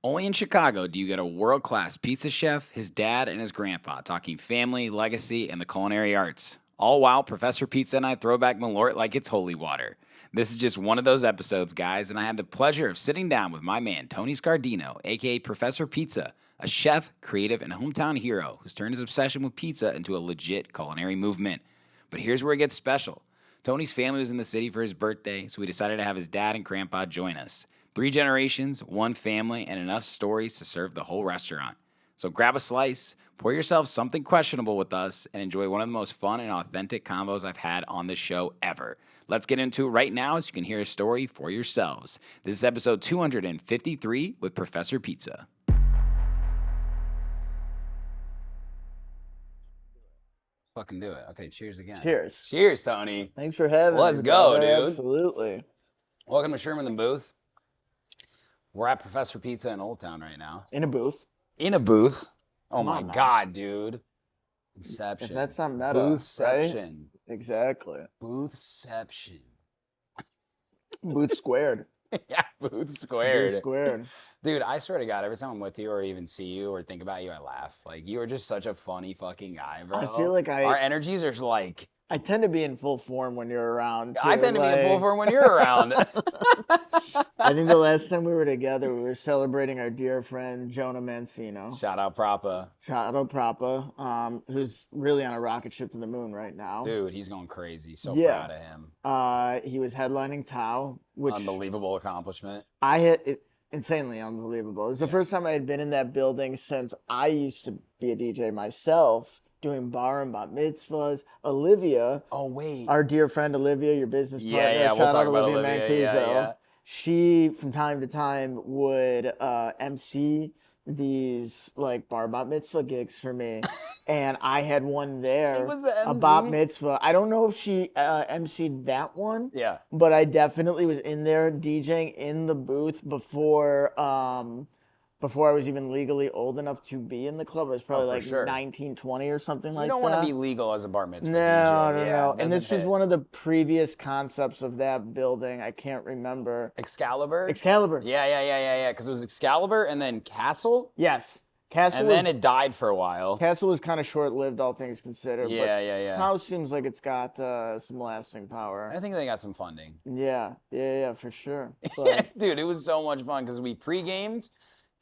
Only in Chicago do you get a world-class pizza chef, his dad, and his grandpa talking family, legacy, and the culinary arts. All while Professor Pizza and I throw back Malört like it's holy water. This is just one of those episodes, guys, and I had the pleasure of sitting down with my man, Tony Scardino, aka Professor Pizza, a chef, creative, and hometown hero who's turned his obsession with pizza into a legit culinary movement. But here's where it gets special. Tony's family was in the city for his birthday, so we decided to have his dad and grandpa join us. 3 generations, 1 family, and enough stories to serve the whole restaurant. So grab a slice, pour yourself something questionable with us, and enjoy one of the most fun and authentic convos I've had on this show ever. Let's get into it right now so you can hear a story for yourselves. This is episode 253 with Professor Pizza. Fucking do it. Okay, cheers again. Cheers. Cheers, Tony. Thanks for having me. Let's go, dude. Absolutely. Welcome to Sherman the Booth. We're at Professor Pizza in Old Town right now. In a booth. In a booth? Oh Come my on, man. God, dude. Inception. If that's not meta, Boothception. right? Exactly. Boothception. Booth squared. Yeah, booth squared. Booth squared. Dude, I swear to God, every time I'm with you or even see you or think about you, I laugh. Like, you are just such a funny fucking guy, bro. I feel like Our energies are like... I tend to be in full form when you're around, too. I tend to be in full form when you're around. I think the last time we were together, we were celebrating our dear friend, Jonah Mancino. Shout out Prapa. Shout out Prapa, who's really on a rocket ship to the moon right now. Dude, he's going crazy. So Yeah. proud of him. He was headlining Tao, which Unbelievable accomplishment. I hit it. Insanely unbelievable. It was the first time I had been in that building since I used to be a DJ myself, doing bar and bat mitzvahs. Olivia, Oh, wait. our dear friend Olivia, your business partner, Yeah, we'll shout talk out about Olivia Olivia. Mancuso. Yeah. She, from time to time, would MC these like bar bat mitzvah gigs for me, and I had one there. She was the A MC? bat mitzvah. I don't know if she MC'd that one. Yeah. But I definitely was in there DJing in the booth before I was even legally old enough to be in the club. I was probably like sure. 19, 20 or something like that. You don't want to be legal as a bar mitzvah. No. Yeah, And this was doesn't one of the previous concepts of that building. I can't remember. Excalibur? Excalibur. Yeah. Because it was Excalibur and then Castle, Yes. Castle and then it died for a while. Castle was kind of short-lived, all things considered. Yeah. But Tao seems like it's got some lasting power. I think they got some funding. Yeah, for sure. But Dude, it was so much fun because we pre-gamed.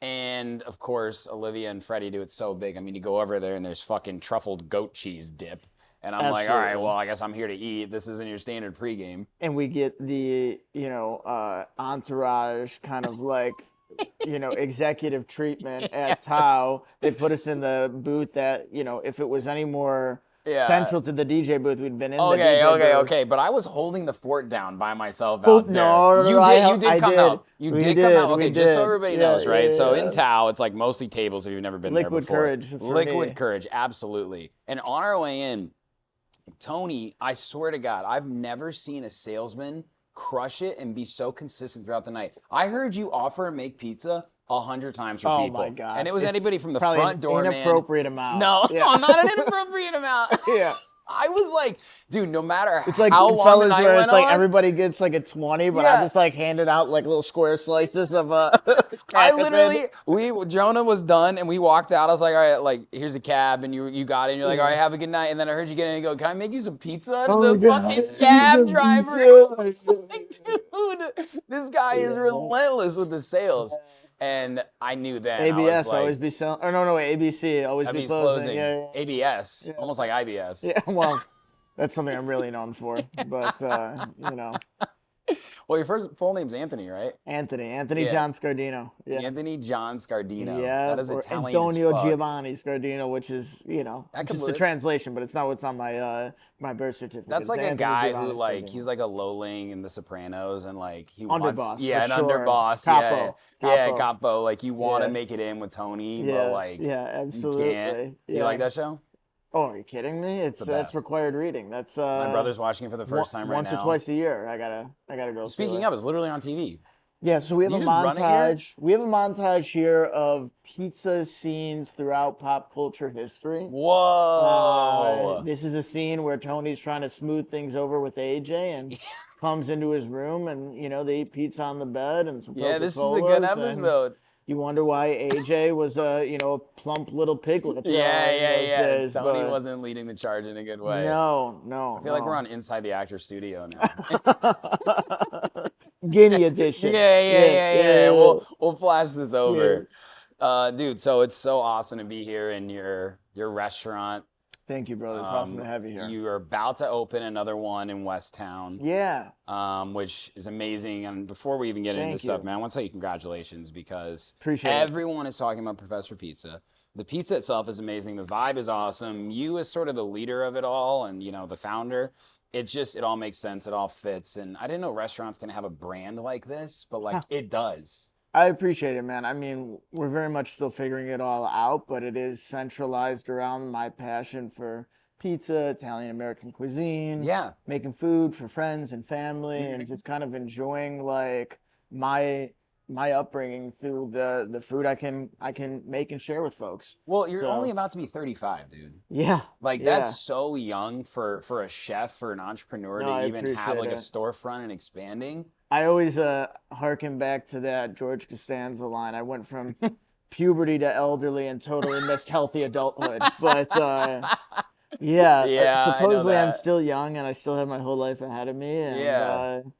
And, of course, Olivia and Freddie do it so big. I mean, you go over there and there's fucking truffled goat cheese dip. And I'm like, all right, Absolutely. well, I guess I'm here to eat. This isn't your standard pregame. and we get the entourage kind of like executive treatment at Tao. They put us in the booth that if it was any more central to the DJ booth, we'd been in the DJ booth. Okay. But I was holding the fort down by myself Well, out there. no, You did I come did. out. You We did come out. we Okay, just so did. everybody Yeah, knows, right? yeah, So yeah. in Tao, it's like mostly tables if you've never been there Liquid before. courage for Liquid me. courage, absolutely. And on our way in, Tony, I swear to God, I've never seen a salesman crush it and be so consistent throughout the night. I heard you offer and make pizza 100 times for Oh people. my God. And it was It's anybody from the probably front door, an man. inappropriate amount. No, Yeah. no, not an inappropriate amount. Yeah. I was like, dude, no matter It's like how long the fellas night where went it's like on, everybody gets like a 20, but Yeah. I'm just like handed out like little square slices of I literally, Jonah was done and we walked out. I was like, all right, like, here's a cab, and you got in. You're like, all right, have a good night. And then I heard you get in and go, can I make you some pizza out of Oh, the God. fucking cab Some driver? pizza. I was like, dude, this guy is relentless with the sales. And I knew then. I was ABS like, always be selling. Or no, ABC always that be means closing. closing. Yeah. ABS, almost like IBS. Yeah, well, that's something I'm really known for. But, Well, your first full name's Anthony, right? Anthony Yeah. John Scardino. Yeah. Anthony John Scardino. Yeah, That is or Italian Antonio as fuck. Giovanni Scardino, which is, That just a completes- translation, but it's not what's on my my birth certificate. That's It's like a Anthony guy Giovanni who like Scardino. he's like a lowling in The Sopranos, and like he Underboss, wants for an sure. underboss, Capo. yeah, Capo. capo. Like you want to Yeah. make it in with Tony, Yeah, but like yeah, you absolutely. can't. Yeah. You like that show? Oh, are you kidding me? It's the that's best. required reading. That's My brother's watching it for the first time right once now. or twice a year. I gotta go. Speaking through it. of, it's literally on TV. Yeah, so we have You a just run it here? montage. We have a montage here of pizza scenes throughout pop culture history. Whoa! This is a scene where Tony's trying to smooth things over with AJ and comes into his room, and they eat pizza on the bed and some Yeah, this is a Coca-Colas good and episode. You wonder why AJ was a plump little piglet. Yeah. Tony wasn't leading the charge in a good way. No. I feel like we're on Inside the Actor Studio now. Guinea edition. Yeah. We'll flash this over. Dude, so it's so awesome to be here in your restaurant. Thank you, brother. It's awesome to have you here. You are about to open another one in West Town. Yeah. Which is amazing. And before we even get into stuff, man, I want to tell you congratulations because everyone is talking about Professor Pizza. The pizza itself is amazing. The vibe is awesome. You as sort of the leader of it all and, the founder, it all makes sense. It all fits. And I didn't know restaurants can have a brand like this, but it does. I appreciate it, man. I mean, we're very much still figuring it all out, but it is centralized around my passion for pizza, Italian American cuisine, making food for friends and family, and just kind of enjoying like my upbringing through the food I can make and share with folks. Well, you're only about to be 35, dude. Yeah. That's so young for a chef, for an entrepreneur to even have like a storefront and expanding. I always harken back to that George Costanza line. I went from puberty to elderly and totally missed healthy adulthood. But supposedly I'm still young and I still have my whole life ahead of me. And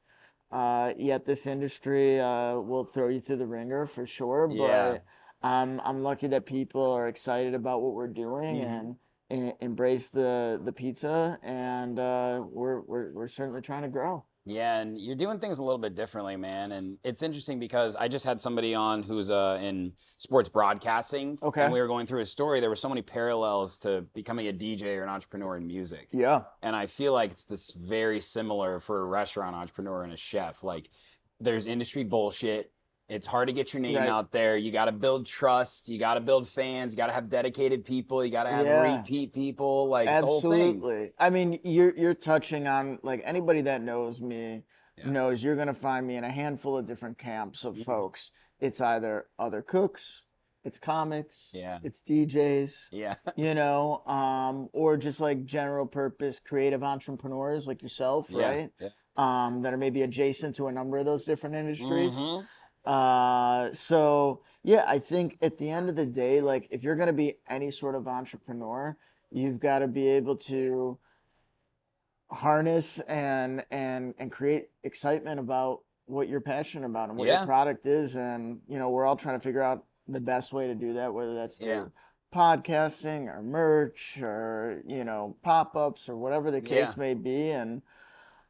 yet this industry will throw you through the ringer for sure. But I'm lucky that people are excited about what we're doing and embrace the pizza. And we're certainly trying to grow. Yeah, and you're doing things a little bit differently, man. And it's interesting because I just had somebody on who's in sports broadcasting. Okay. And we were going through his story. There were so many parallels to becoming a DJ or an entrepreneur in music. Yeah. And I feel like it's this very similar for a restaurant entrepreneur and a chef. Like, there's industry bullshit. It's hard to get your name out there. You got to build trust. You got to build fans. You got to have dedicated people. You got to have repeat people. Like, it's the whole thing. Absolutely. I mean, you're touching on, like, anybody that knows me knows you're going to find me in a handful of different camps of folks. It's either other cooks, it's comics, it's DJs, or just like general purpose creative entrepreneurs like yourself, right? Yeah. That are maybe adjacent to a number of those different industries. So I think at the end of the day, like if you're going to be any sort of entrepreneur, you've got to be able to harness and create excitement about what you're passionate about and what your product is. And, we're all trying to figure out the best way to do that, whether that's through podcasting or merch or, pop-ups or whatever the case may be. And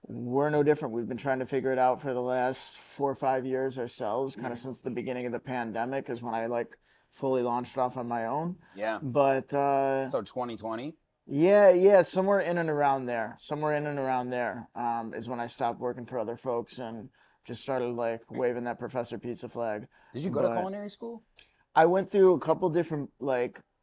we're no different. We've been trying to figure it out for the last 4 or 5 years ourselves, kind of since the beginning of the pandemic is when I fully launched off on my own. Yeah. But so 2020? Yeah, somewhere in and around there. Is when I stopped working for other folks and just started waving that Professor Pizza flag. Did you go to culinary school? I went through a couple different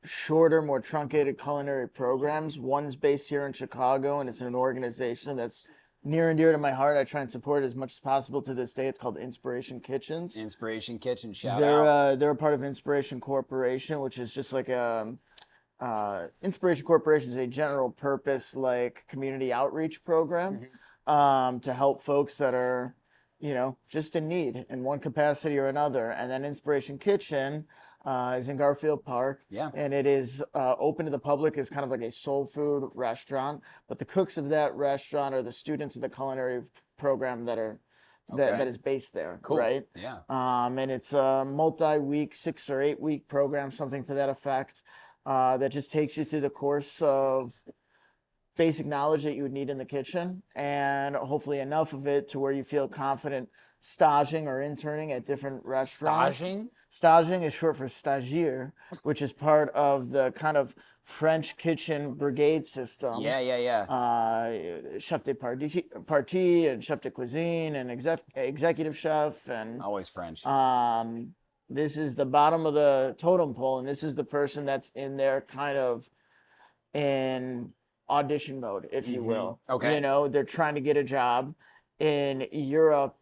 shorter, more truncated culinary programs. One's based here in Chicago, and it's an organization that's near and dear to my heart. I try and support it as much as possible to this day. It's called Inspiration Kitchens. Inspiration Kitchen, shout out. They're a part of Inspiration Corporation, which is just Inspiration Corporation is a general purpose community outreach program to help folks that are, just in need in one capacity or another. And then Inspiration Kitchen is in Garfield Park. Yeah. And it is open to the public as kind of like a soul food restaurant. But the cooks of that restaurant are the students of the culinary program that are that is based there. Cool. Right? Yeah. And it's a multi-week, 6 or 8 week program, something to that effect, that just takes you through the course of basic knowledge that you would need in the kitchen, and hopefully enough of it to where you feel confident staging or interning at different restaurants. Staging is short for stagiaire, which is part of the kind of French kitchen brigade system. Chef de partie and chef de cuisine and executive chef and always French. This is the bottom of the totem pole, and this is the person that's in there kind of in audition mode, if you will. Okay. They're trying to get a job in Europe,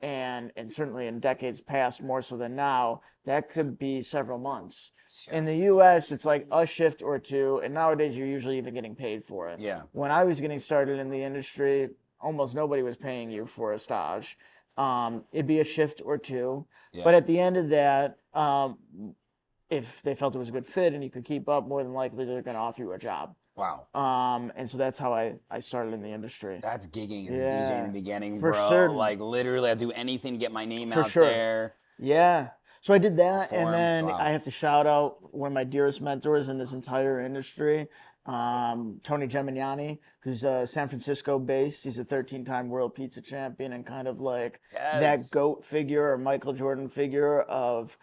and certainly in decades past, more so than now, that could be several months. Sure. In the U.S., it's like a shift or two, and nowadays you're usually even getting paid for it. Yeah. When I was getting started in the industry, almost nobody was paying you for a stage. It'd be a shift or two. Yeah. But at the end of that, if they felt it was a good fit and you could keep up, more than likely they're going to offer you a job. Wow. And so that's how I started in the industry. That's gigging as a Yeah, DJ in the beginning, for bro. certain. Like literally, I'd do anything to get my name For out sure. there. Yeah. So I did that, Perform. and then Wow. I have to shout out one of my dearest mentors in this entire industry, Tony Gemignani, who's San Francisco based. He's a 13-time world pizza champion and kind of like that Yes. GOAT figure or Michael Jordan figure of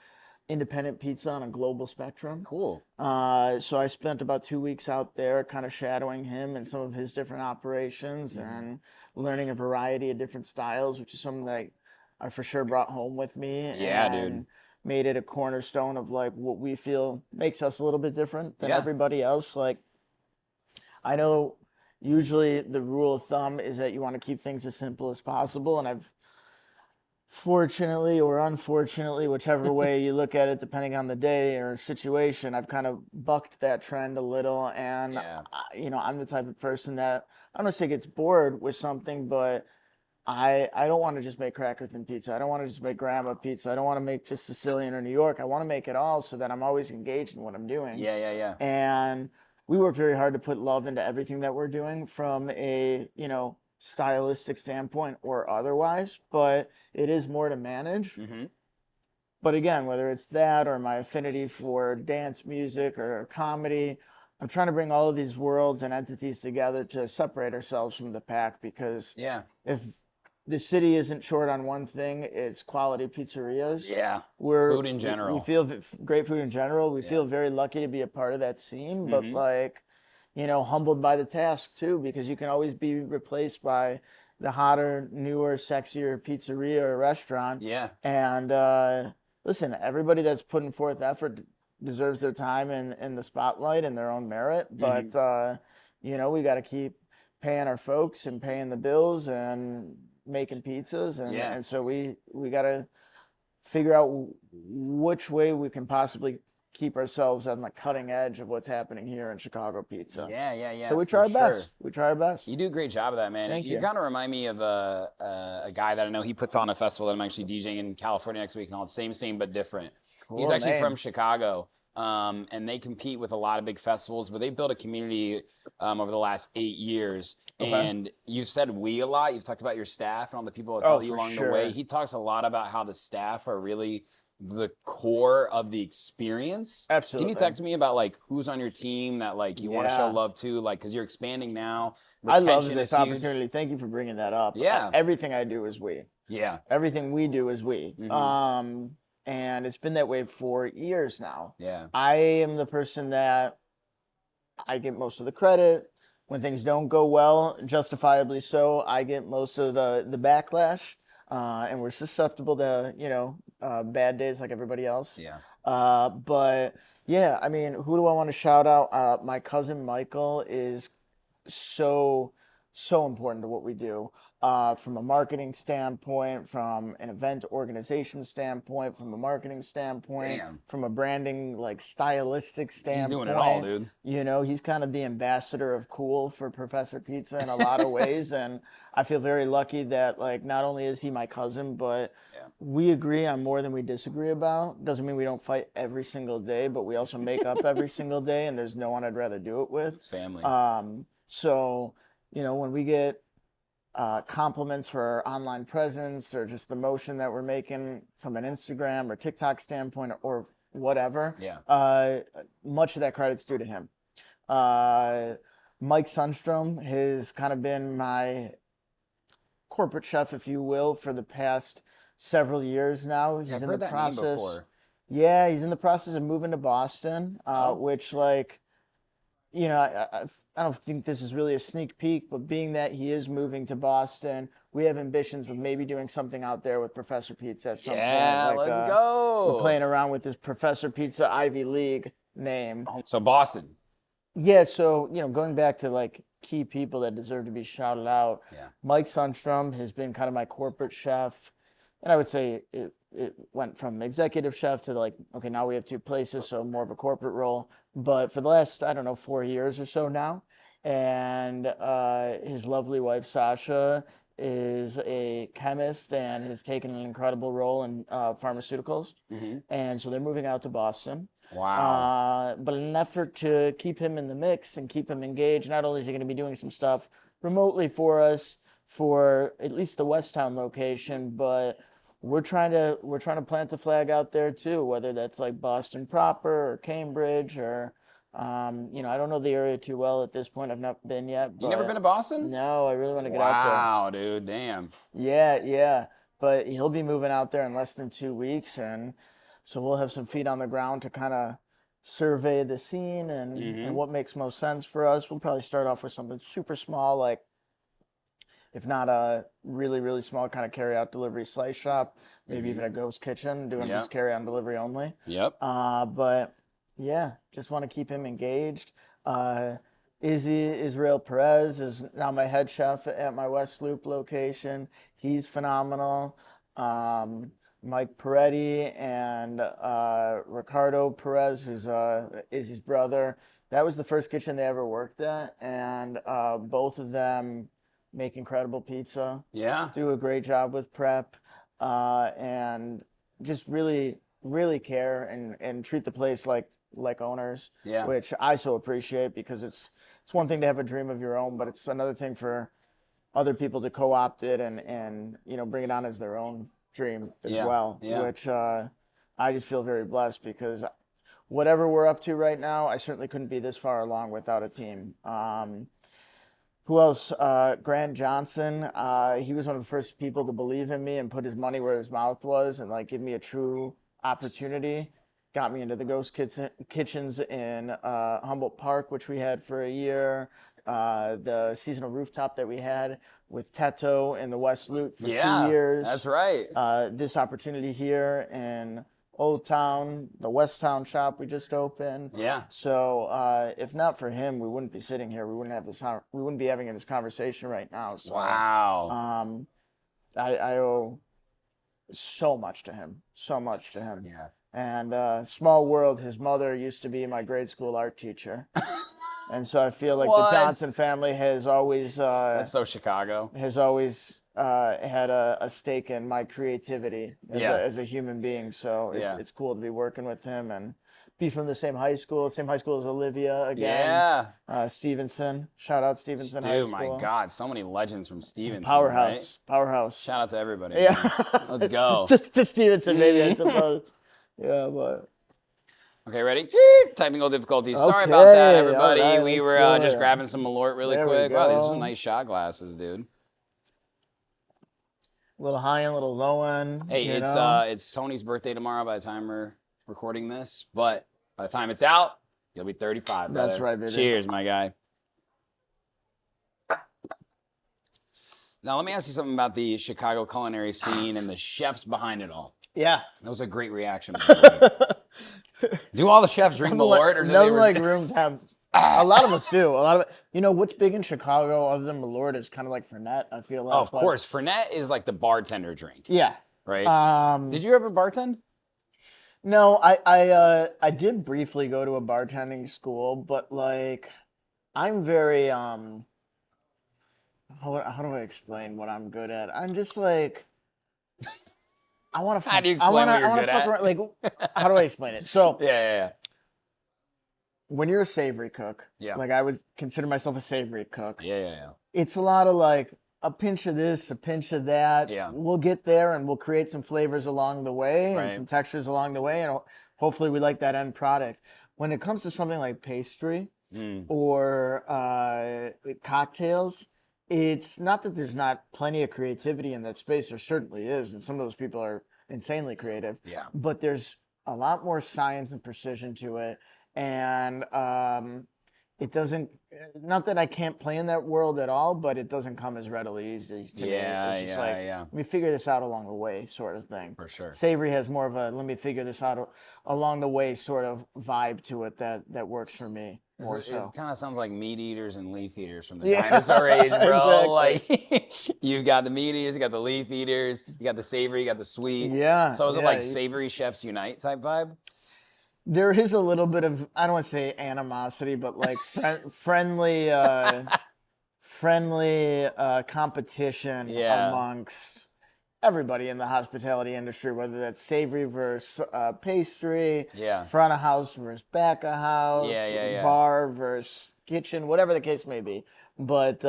independent pizza on a global spectrum. Cool. So I spent about 2 weeks out there kind of shadowing him and some of his different operations and learning a variety of different styles, which is something that I for sure brought home with me. Yeah, and dude. made it a cornerstone of like what we feel makes us a little bit different than Yeah. everybody else. Like, I know usually the rule of thumb is that you want to keep things as simple as possible, and I've fortunately or unfortunately, whichever way you look at it, depending on the day or situation, I've kind of bucked that trend a little. And, Yeah. I'm the type of person that, I don't want to say gets bored with something, but I don't want to just make cracker thin pizza. I don't want to just make grandma pizza. I don't want to make just Sicilian or New York. I want to make it all so that I'm always engaged in what I'm doing. Yeah. And we work very hard to put love into everything that we're doing from a, stylistic standpoint or otherwise, but it is more to manage. Mm-hmm. But again, whether it's that or my affinity for dance music or comedy, I'm trying to bring all of these worlds and entities together to separate ourselves from the pack, because Yeah. if the city isn't short on one thing, it's quality pizzerias. Yeah. We're Food in general. We feel great food in general. We feel very lucky to be a part of that scene, but humbled by the task too, because you can always be replaced by the hotter, newer, sexier pizzeria or restaurant. Yeah. And listen, everybody that's putting forth effort deserves their time in the spotlight and their own merit. But we got to keep paying our folks and paying the bills and making pizzas, and so we got to figure out which way we can possibly keep ourselves on the cutting edge of what's happening here in Chicago pizza. Yeah. So we try our best. We try our best. You do a great job of that, man. Thank you. You kind of remind me of a guy that I know. He puts on a festival that I'm actually DJing in California next week called Same but Different. Cool He's actually name. from Chicago, and they compete with a lot of big festivals, but they built a community over the last 8 years. Okay. And you've said we a lot. You've talked about your staff and all the people that help you for along sure. the way. He talks a lot about how the staff are really the core of the experience. Absolutely. Can you talk to me about like who's on your team that like you want to show love to, like because you're expanding now? I love Retention this is huge. opportunity. Thank you for bringing that up. Yeah. Everything I do is we. Yeah. Everything we do is we. Mhm. And it's been that way for years now. Yeah. I am the person that I get most of the credit. When things don't go well, justifiably so, I get most of the backlash. And we're susceptible to, bad days like everybody else. Yeah. But yeah, I mean, who do I want to shout out? My cousin Michael is so important to what we do. From a marketing standpoint, from an event organization standpoint, from a marketing standpoint, Damn. from a branding, like stylistic standpoint. He's doing it all, dude. He's kind of the ambassador of cool for Professor Pizza in a lot of ways. And I feel very lucky that, like, not only is he my cousin, but we agree on more than we disagree about. Doesn't mean we don't fight every single day, but we also make up every single day, and there's no one I'd rather do it with. It's family. So, when we get compliments for our online presence or just the motion that we're making from an Instagram or TikTok standpoint or whatever, much of that credit's due to him. Mike Sundstrom has kind of been my corporate chef, if you will, for the past several years now. He's I've in heard the that process. name before. Yeah, he's in the process of moving to Boston, which, like, I don't think this is really a sneak peek, but being that he is moving to Boston, we have ambitions of maybe doing something out there with Professor Pizza at some point. Like, let's go. We're playing around with this Professor Pizza Ivy League name. So Boston. Yeah, so, going back to, like, key people that deserve to be shouted out, Mike Sundstrom has been kind of my corporate chef, and I would say it went from executive chef to, like, okay, now we have two places, so more of a corporate role. But for the last, 4 years or so now, and his lovely wife, Sasha, is a chemist and has taken an incredible role in pharmaceuticals. And so they're moving out to Boston. Wow. But in an effort to keep him in the mix and keep him engaged, not only is he going to be doing some stuff remotely for us for at least the Westtown location, but we're trying to plant the flag out there too, whether that's like Boston proper or Cambridge or I don't know the area too well at this point. I've not been yet. You never been to Boston? No, I really want to get out there. Wow, dude, damn. Yeah. But he'll be moving out there in less than 2 weeks, and so we'll have some feet on the ground to kind of survey the scene and what makes most sense for us. We'll probably start off with something super small, like if not a really, really small kind of carry-out delivery slice shop, maybe even a ghost kitchen doing just carry-on delivery only. Yep. But yeah, just want to keep him engaged. Israel Perez is now my head chef at my West Loop location. He's phenomenal. Mike Peretti and Ricardo Perez, who's Izzy's brother. That was the first kitchen they ever worked at, and both of them make incredible pizza. Yeah. Do a great job with prep, and just really, really care and treat the place like owners, which I so appreciate, because it's one thing to have a dream of your own, but it's another thing for other people to co-opt it and bring it on as their own dream as well, which I just feel very blessed, because whatever we're up to right now, I certainly couldn't be this far along without a team. Who else? Grant Johnson. He was one of the first people to believe in me and put his money where his mouth was and give me a true opportunity. Got me into the ghost kitchens in Humboldt Park, which we had for a year. The seasonal rooftop that we had with Teto in the West Loop for 2 years. That's right. This opportunity here in Old Town, the West Town shop we just opened. Yeah. So if not for him, we wouldn't be sitting here. We wouldn't be having this conversation right now. So, wow. I owe so much to him. Yeah. And small world, his mother used to be my grade school art teacher. And so I feel like the Johnson family has always that's so Chicago. Has always had a stake in my creativity as a human being. So it's cool to be working with him and be from the same high school as Olivia again. Yeah. Stevenson. Shout out Stevenson High Dude, School. my God, so many legends from Stevenson. Powerhouse. Right? Powerhouse. Shout out to everybody. Yeah. Let's go. to Stevenson, maybe, I suppose. Yeah, but... Okay, ready? Technical difficulties. Sorry about that, everybody. Right, we were just grabbing some Malört really quick. Wow, these are some nice shot glasses, dude. A little high end, a little low end. Hey, it's Tony's birthday tomorrow by the time we're recording this, but by the time it's out, you'll be 35. Brother. That's right, baby. Cheers, my guy. Now, let me ask you something about the Chicago culinary scene and the chefs behind it all. Yeah. That was a great reaction. Do all the chefs drink Malört, or do they like room temp? A lot of us do. A lot of it. What's big in Chicago other than Malört is kind of like Fernet. I feel like. Oh, of course, Fernet is like the bartender drink. Yeah. Right. Did you ever bartend? No, I did briefly go to a bartending school, but I'm very how do I explain what I'm good at? I'm just I want to. How do you explain what you're good at? How do I explain it? So yeah. When you're a savory cook, I would consider myself a savory cook. Yeah. It's a lot of a pinch of this, a pinch of that. Yeah. We'll get there and we'll create some flavors along the way and some textures along the way, and hopefully we like that end product. When it comes to something like pastry or cocktails, it's not that there's not plenty of creativity in that space. There certainly is, and some of those people are insanely creative. Yeah. But there's a lot more science and precision to it, and it doesn't. Not that I can't play in that world at all, but it doesn't come as readily easy to me. It's just let me figure this out along the way, sort of thing. For sure. Savory has more of a let me figure this out along the way sort of vibe to it that works for me. It kind of sounds like meat eaters and leaf eaters from the dinosaur age, bro. Exactly. You've got the meat eaters, you got the leaf eaters, you got the savory, you got the sweet. Yeah. So is it like Savory Chefs Unite type vibe? There is a little bit of, I don't want to say animosity, but friendly friendly competition Yeah. amongst everybody in the hospitality industry, whether that's savory versus pastry, Yeah. front of house versus back of house, Yeah. bar versus kitchen, whatever the case may be. But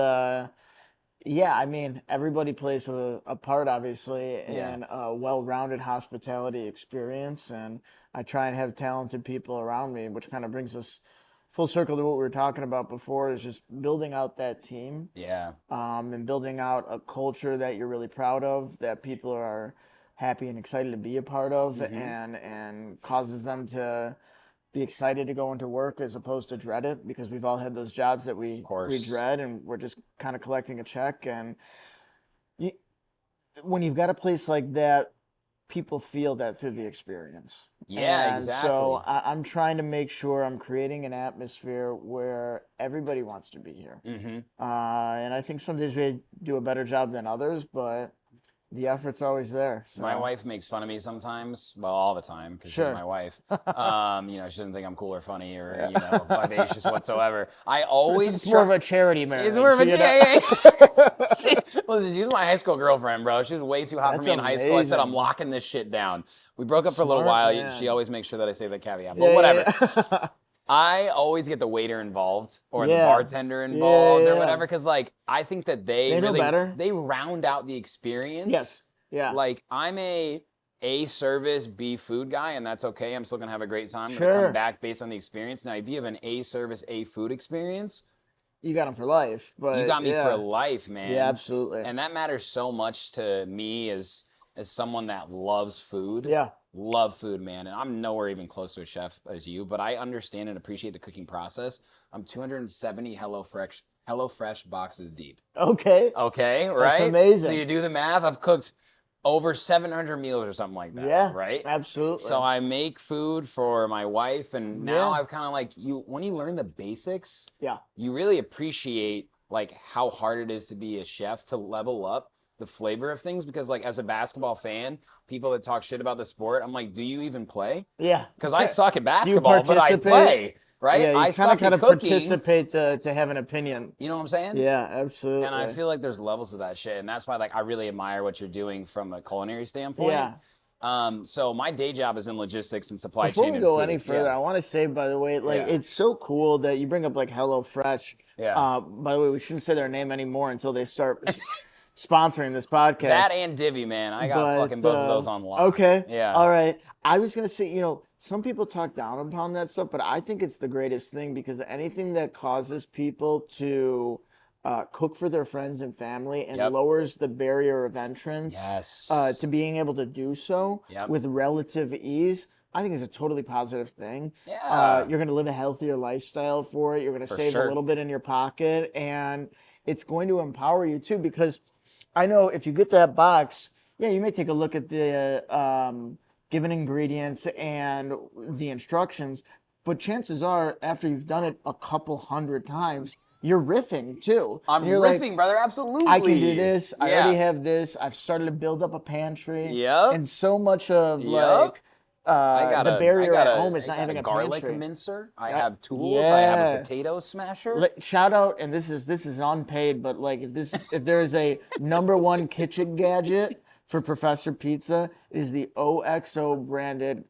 yeah, I mean, everybody plays a part, obviously, Yeah. in a well-rounded hospitality experience, and I try and have talented people around me, which kind of brings us full circle to what we were talking about before, is just building out that team, Yeah. and building out a culture that you're really proud of, that people are happy and excited to be a part of, and causes them to be excited to go into work as opposed to dread it, because we've all had those jobs that we course. dread and we're just kind of collecting a check. And you, when you've got a place like that, people feel that through the experience. Yeah, And exactly. so I'm trying to make sure I'm creating an atmosphere where everybody wants to be here. Mm-hmm. And I think some days we do a better job than others, but the effort's always there. So. My wife makes fun of me sometimes, well, all the time, because Sure. she's my wife. You know, she doesn't think I'm cool or funny or, you know, vivacious whatsoever. I always It's more of a charity marriage. It's more of a you know? charity. Listen, she's my high school girlfriend, bro. She was way too hot for That's me in high school. I said, amazing. I'm locking this shit down. We broke up for a little Smart while. man. She always makes sure that I say the caveat, but Yeah, whatever. yeah. I always get the waiter involved or the Yeah. bartender involved Yeah. or whatever, because, like, I think that They know better. they round out the experience. Yes. Yeah. Like, I'm a service, B food guy, and that's okay. I'm still gonna have a great time. I'm Sure. gonna come back based on the experience. Now, if you have an A service, A food experience, You got them for life. But you got me yeah. for life, man. Yeah, absolutely. And that matters so much to me as someone that loves food. Yeah. Love food, man. And I'm nowhere even close to a chef as you, but I understand and appreciate the cooking process. I'm 270 HelloFresh boxes deep. Okay. Okay, right? amazing. So you do the math. I've cooked over 700 meals or something like that. Yeah. Right? Absolutely. So I make food for my wife, and now Yeah. I've kind of like when you learn the basics, Yeah. you really appreciate like how hard it is to be a chef, to level up the flavor of things. Because like as a basketball fan, people that talk shit about the sport, I'm like, do you even play? Yeah. Because I suck at basketball, but I participate? play, right? Yeah, you I suck kind at of cooking. participate to have an opinion. You know what I'm saying? Yeah, absolutely. And I feel like there's levels of that shit, and that's why like I really admire what you're doing from a culinary standpoint. Yeah. So my day job is in logistics and supply Before chain. we and go food. any further, I want to say, by the way, like Yeah. it's so cool that you bring up like HelloFresh. Yeah. By the way, we shouldn't say their name anymore until they start sponsoring this podcast. That and Divvy, man. I got fucking both of those on lock. Okay. Yeah. All right. I was gonna say, some people talk down upon that stuff, but I think it's the greatest thing, because anything that causes people to cook for their friends and family and Yep. lowers the barrier of entrance Yes. to being able to do so Yep. with relative ease, I think is a totally positive thing. Yeah. You're going to live a healthier lifestyle for it. You're going to save sure. a little bit in your pocket, and it's going to empower you too, because I know if you get that box, yeah, you may take a look at the given ingredients and the instructions, but chances are after you've done it a couple hundred times, you're riffing too. I'm And you're riffing, like, brother. Absolutely. I can do this. I Yeah. already have this. I've started to build up a pantry. Yep. And so much of Yep. like the barrier at home is I not got having a a garlic pantry. mincer. I Yeah. have tools. I have a Yeah. potato smasher. Shout out, and this is unpaid, but like if there is a #1 kitchen gadget for Professor Pizza, it is the OXO branded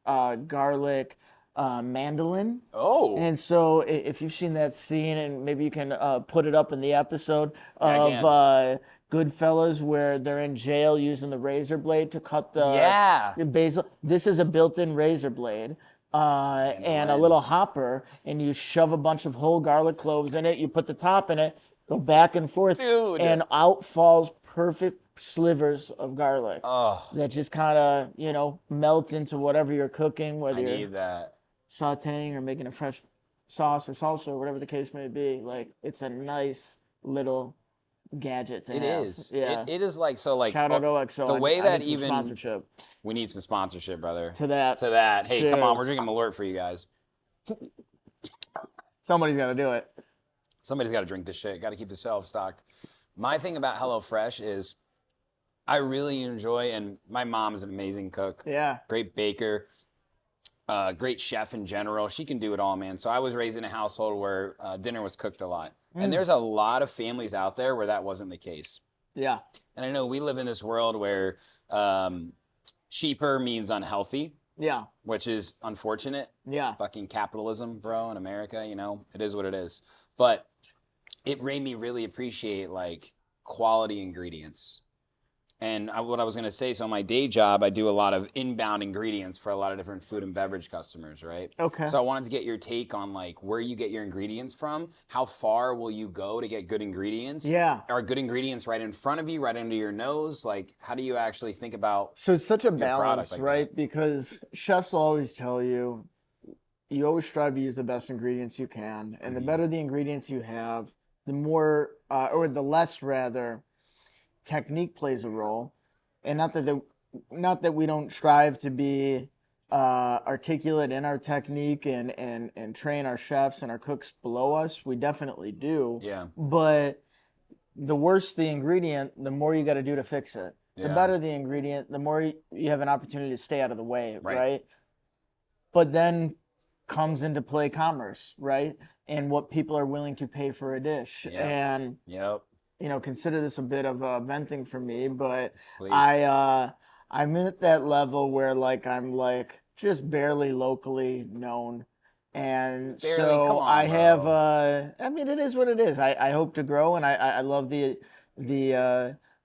garlic mandolin. Oh. And so if you've seen that scene, and maybe you can put it up in the episode Yeah, of Goodfellas where they're in jail using the razor blade to cut the basil. This is a built-in razor blade. And a little hopper, and you shove a bunch of whole garlic cloves in it. You put the top in it, go back and forth, Dude. and out falls perfect slivers of garlic Oh, that just kind of melt into whatever you're cooking, whether I you're need that. sauteing or making a fresh sauce or salsa or whatever the case may be. Like, it's a nice little gadget to It have. is. Yeah. It is like so. Like Shout out OXO. the way I that need some even sponsorship we need some sponsorship, brother. to that. To that. Hey, come on, Cheers. we're drinking Malört for you guys. Somebody's got to do it. Somebody's got to drink this shit. Got to keep the shelf stocked. My thing about HelloFresh is I really enjoy, and my mom is an amazing cook, Yeah. great baker. great chef in general. She can do it all, man. So I was raised in a household where dinner was cooked a lot. And there's a lot of families out there where that wasn't the case. Yeah. And I know we live in this world where cheaper means unhealthy. Yeah. Which is unfortunate. Yeah. Fucking capitalism, bro, in America, you know, it is what it is. But it made me really appreciate like quality ingredients. And what I was going to say, so my day job, I do a lot of inbound ingredients for a lot of different food and beverage customers, right? Okay. So I wanted to get your take on like where you get your ingredients from. How far will you go to get good ingredients? Yeah. Are good ingredients right in front of you, right under your nose? Like, how do you actually think about So it's such a your product balance, like right? that? Because chefs will always tell you, you always strive to use the best ingredients you can. And the better the ingredients you have, the more, or the less rather, technique plays a role. And not that we don't strive to be articulate in our technique and train our chefs and our cooks below us. We definitely do. Yeah. But the worse the ingredient, the more you got to do to fix it. The Yeah. better the ingredient, the more you have an opportunity to stay out of the way, Right. right? But then comes into play commerce, right? And what people are willing to pay for a dish. Yeah. And Yep. you know, consider this a bit of venting for me, but Please. I'm at that level where like I'm like just barely locally known, and Barely? so Come on, I have bro. I mean it is what it is. I hope to grow, and I love the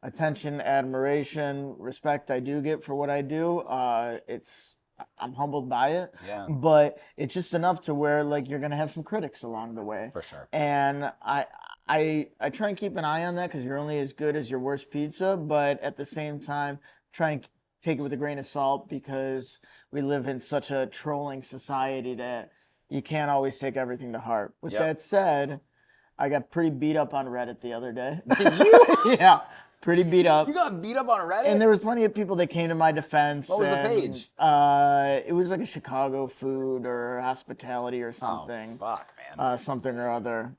attention, admiration, respect I do get for what I do. I'm humbled by it, Yeah. but it's just enough to where like you're gonna have some critics along the way. For sure. And I try and keep an eye on that because you're only as good as your worst pizza, but at the same time, try and take it with a grain of salt because we live in such a trolling society that you can't always take everything to heart. With Yep. that said, I got pretty beat up on Reddit the other day. Did you? Yeah, pretty beat up. You got beat up on Reddit? And there was plenty of people that came to my defense. What was the and, page? It was like a Chicago food or hospitality or something. Oh, fuck, man. Something or other.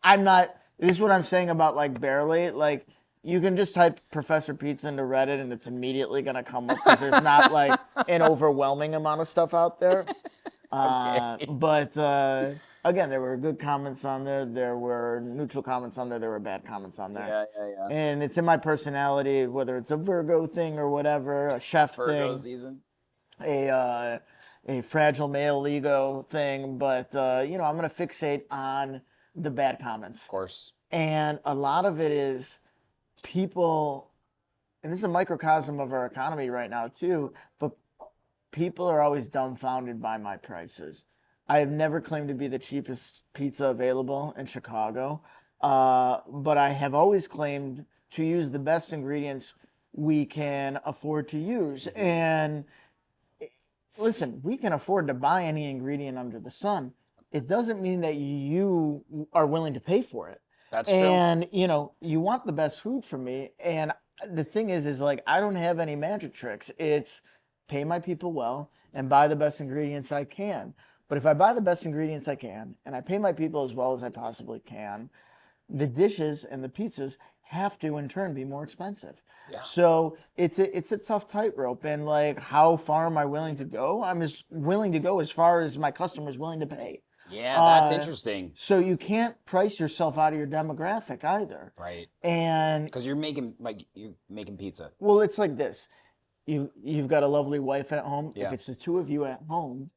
I'm not. This is what I'm saying about like barely. Like you can just type Professor Pizza into Reddit and it's immediately gonna come up because there's not like an overwhelming amount of stuff out there. But again, there were good comments on there. There were neutral comments on there. There were bad comments on there. Yeah. And it's in my personality, whether it's a Virgo thing or whatever, a chef Virgo thing, season. a fragile male ego thing. But you know, I'm gonna fixate on the bad comments. Of course. And a lot of it is people, and this is a microcosm of our economy right now too, but people are always dumbfounded by my prices. I have never claimed to be the cheapest pizza available in Chicago, but I have always claimed to use the best ingredients we can afford to use. And listen, we can afford to buy any ingredient under the sun. It doesn't mean that you are willing to pay for it. That's true. And, you know, you want the best food from me. And the thing is like, I don't have any magic tricks. It's pay my people well and buy the best ingredients I can. But if I buy the best ingredients I can and I pay my people as well as I possibly can, the dishes and the pizzas have to in turn be more expensive. Yeah. So it's a tough tightrope. And like, how far am I willing to go? I'm as willing to go as far as my customer's willing to pay. Yeah, that's interesting. So you can't price yourself out of your demographic either. Right. And Because you're making pizza. well, it's like this. You've got a lovely wife at home. Yeah. If it's the two of you at home,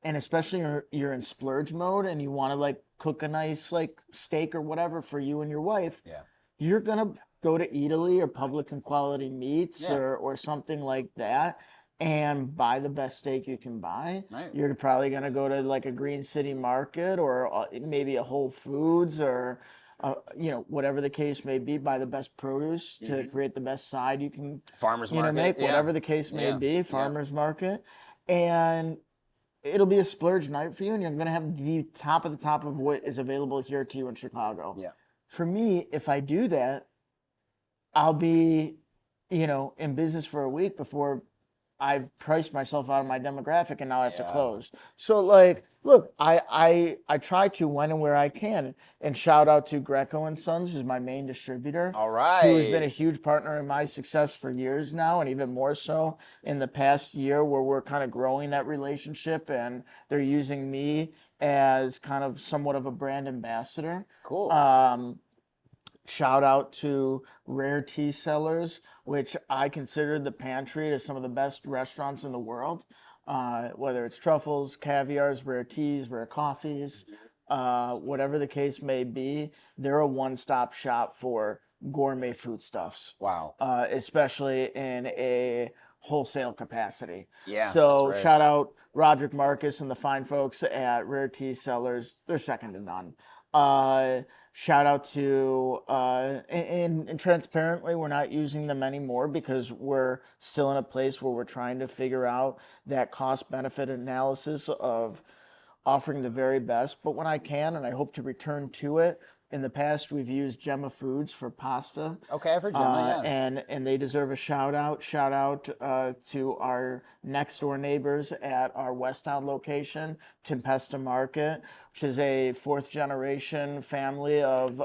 and especially you're in splurge mode and you want to like cook a nice like steak or whatever for you and your wife, Yeah. you're gonna go to Italy or Public and Quality Meats Yeah. or something like that and buy the best steak you can buy. Right. You're probably gonna go to like a Green City Market or maybe a Whole Foods or you know, whatever the case may be, buy the best produce to create the best side you can Farmers you know, market. make, Yeah. whatever the case may Yeah. be, farmer's market. And it'll be a splurge night for you, and you're going to have the top of what is available here to you in Chicago. Yeah. For me, if I do that, I'll be, you know, in business for a week before I've priced myself out of my demographic and now I have to close. So like, look, I try to when and where I can, and shout out to Greco and Sons, who's my main distributor. All right. Who's been a huge partner in my success for years now, and even more so in the past year, where we're kind of growing that relationship, and they're using me as kind of somewhat of a brand ambassador. Cool. Shout out to Rare Tea Cellars, which I consider the pantry to some of the best restaurants in the world. Whether it's truffles, caviars, rare teas, rare coffees, whatever the case may be, they're a one-stop shop for gourmet foodstuffs. Wow. Especially in a wholesale capacity. Yeah. So that's right. shout out Roderick Marcus and the fine folks at Rare Tea Cellars. They're second to none. Shout out to, and transparently, we're not using them anymore because we're still in a place where we're trying to figure out that cost-benefit analysis of offering the very best. But when I can, and I hope to return to it, in the past, we've used Gemma Foods for pasta. Okay, I've heard Gemma, yeah. And they deserve a shout out. Shout out to our next door neighbors at our Westtown location, Tempesta Market, which is a fourth generation family of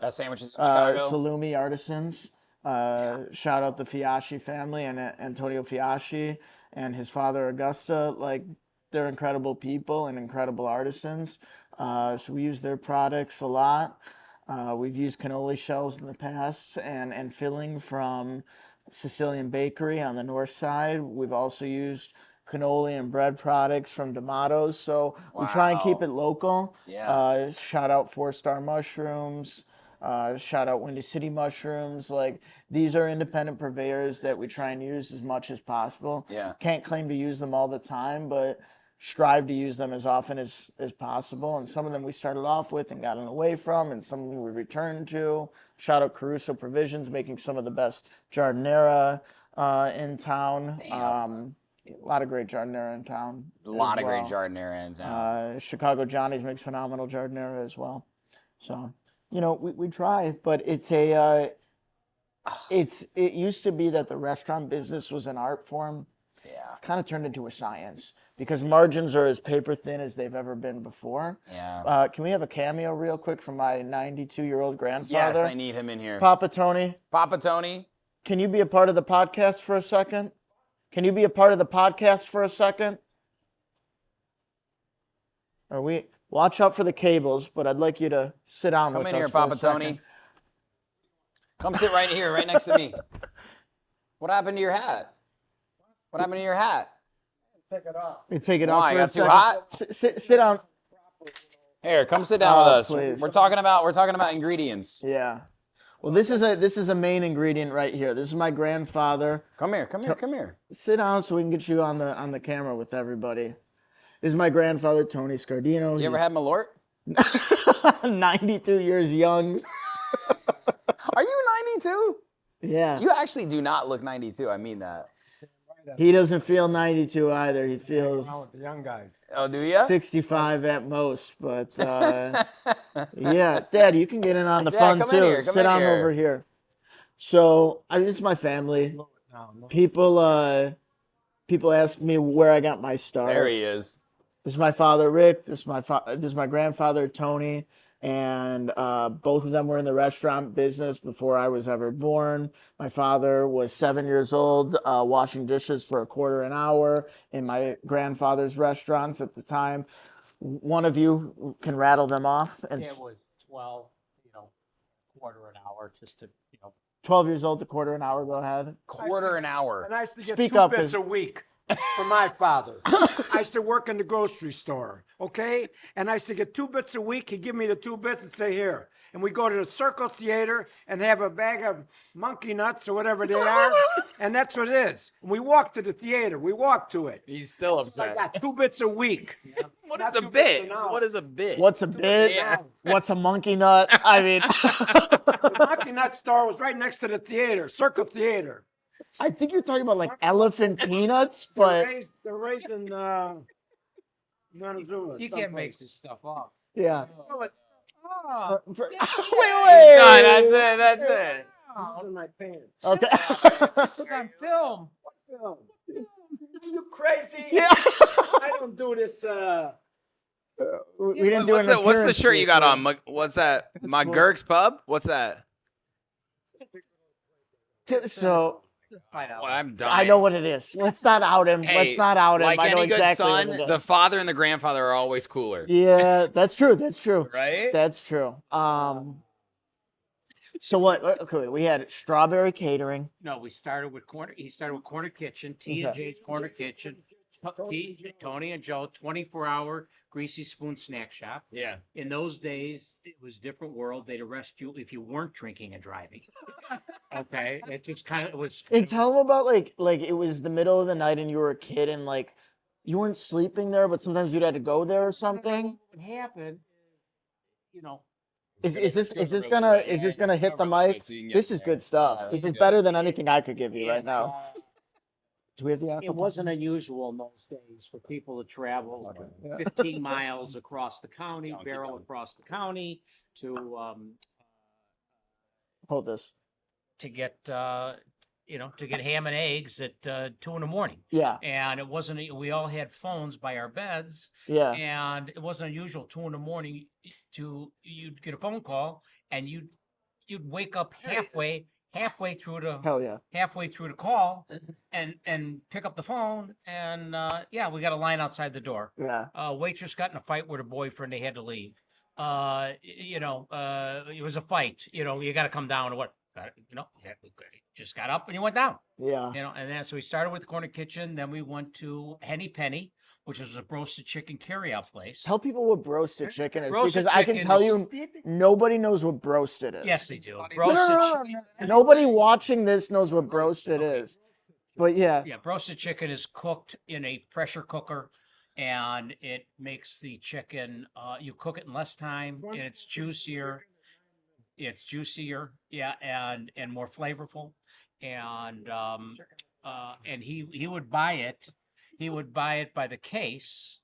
Best sandwiches in Chicago. salumi artisans. Shout out the Fiasci family and Antonio Fiasci and his father Augusta. Like, they're incredible people and incredible artisans. So we use their products a lot. We've used cannoli shells in the past and filling from Sicilian Bakery on the north side. We've also used cannoli and bread products from D'Amato's. So we try and keep it local. Yeah. Shout out 4-Star Mushrooms. Shout out Windy City Mushrooms. Like, these are independent purveyors that we try and use as much as possible. Yeah. Can't claim to use them all the time, but strive to use them as often as possible. And some of them we started off with and gotten away from, and some of them we returned to. Shout out Caruso Provisions, making some of the best jardinera in town. A lot of great jardinera in town. A lot of great jardinera in town. Chicago Johnny's makes phenomenal jardinera as well. So, you know, we try, but it used to be that the restaurant business was an art form. Yeah. It's kind of turned into a science because margins are as paper thin as they've ever been before. Yeah. Can we have a cameo real quick from my 92-year-old grandfather? Yes, I need him in here. Papa Tony. Papa Tony. Can you be a part of the podcast for a second? Can you be a part of the podcast for a second? Watch out for the cables, but I'd like you to sit down with us. Come in here, for Papa a second. Tony. Come sit right here, right next to me. What happened to your hat? What happened to your hat? Take it off. You take it Why, off for got a too second. hot? Sit down. Here, come sit down with us. Please. We're talking about ingredients. Yeah. Well, this is a main ingredient right here. This is my grandfather. Come here. Sit down so we can get you on the camera with everybody. This is my grandfather, Tony Scardino. You ever had Malört? 92 years young. Are you 92? Yeah. You actually do not look 92. I mean that. He doesn't feel 92 either. He feels With the young guys. Oh, do you? 65 at most. But yeah, Dad, you can get in on the Yeah, fun come too. in here, come Sit in on here. over here. So this is my family. No. People ask me where I got my start. There he is. This is my father, Rick. This is my grandfather, Tony. And both of them were in the restaurant business before I was ever born. My father was 7 years old, washing dishes for a quarter an hour in my grandfather's restaurants at the time. One of you can rattle them off. And It was 12, quarter an hour just to, 12 years old to quarter an hour. Go ahead. Quarter an hour. And I used to get Speak two up, bits a week from my father. I used to work in the grocery store, okay? And I used to get 2 bits a week. He'd give me the 2 bits and say, here. And we go to the Circle Theater and have a bag of monkey nuts or whatever they are. And that's what it is. And we walk to the theater. We walk to it. He's still I upset. got 2 bits a week. What Not is a 2 bits bit? an hour. What is a bit? What's a bit? Yeah. What's a monkey nut? I mean, The monkey nut store was right next to the theater, Circle Theater. I think you're talking about like elephant peanuts, but They're raising Montezuma. you can't make this stuff up. yeah. Oh, Wait. Done. That's it. In my pants. Okay. this is on film. you crazy? Yeah. I don't do this. We didn't do What's an what's the appearance shirt you got before. on? What's that? My cool. Gurk's Pub? What's that? So Find out. Well, I'm dying. I know what it is. Let's not out him. Hey, Let's not out him. like I know any good exactly son, what it the is. father and the grandfather are always cooler. Yeah, that's true. That's true. Right? That's true. So what? Okay, we had strawberry catering. No, we started with corner. He started with Corner Kitchen, T and J's Corner Kitchen, Tony and Joe, 24-hour greasy spoon snack shop. Yeah. In those days, it was a different world. They'd arrest you if you weren't drinking and driving. Okay, it just kind of was. And tell them about like it was the middle of the night and you were a kid and like you weren't sleeping there, but sometimes you'd have to go there or something. What happened? You know, Is this gonna hit the mic? This is good stuff. This is better than anything I could give you right now. Do we have the it alcohol? wasn't unusual in those days for people to travel 15 miles across the county, barrel across the county to Hold this. get to get ham and eggs at 2 a.m. Yeah. And it wasn't. We all had phones by our beds, Yeah. and it wasn't unusual 2 a.m. You'd get a phone call and you'd wake up halfway through Hell yeah. the call and pick up the phone and we got a line outside the door. Yeah. Waitress got in a fight with her boyfriend. They had to leave. It was a fight. You got to come down or what? Just got up and you went down. Yeah. And then so we started with the Corner Kitchen. Then we went to Henny Penny, which was a roasted chicken carryout place. Tell people what broasted chicken is Roasted because I can chicken tell is- you nobody knows what broasted is. Yes, they do. No, Roasted no, no. Nobody watching this knows what broasted is. But yeah. Yeah, roasted chicken is cooked in a pressure cooker, and it makes the chicken. You cook it in less time, and it's juicier. It's juicier, yeah, and more flavorful. And he would buy it. He would buy it by the case.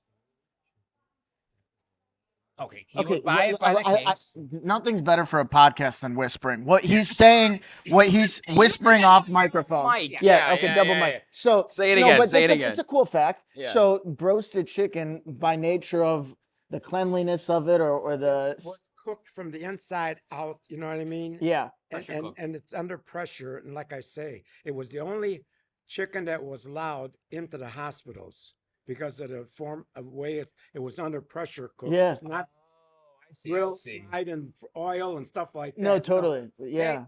Okay, he would buy it by the case. Nothing's better for a podcast than whispering. What he's saying, what he's whispering off microphone. Mic. Yeah, okay, double mic. So Say it again, but say it that's again. It's a cool fact. Yeah. So broasted chicken, by nature of the cleanliness of it, or the It's cooked from the inside out. You know what I mean? yeah, And it's under pressure. And like I say, it was the only chicken that was allowed into the hospitals because of the form of way it was under pressure cooked. Yeah. It's not grilled, fried in oil and stuff like that. no, totally, yeah.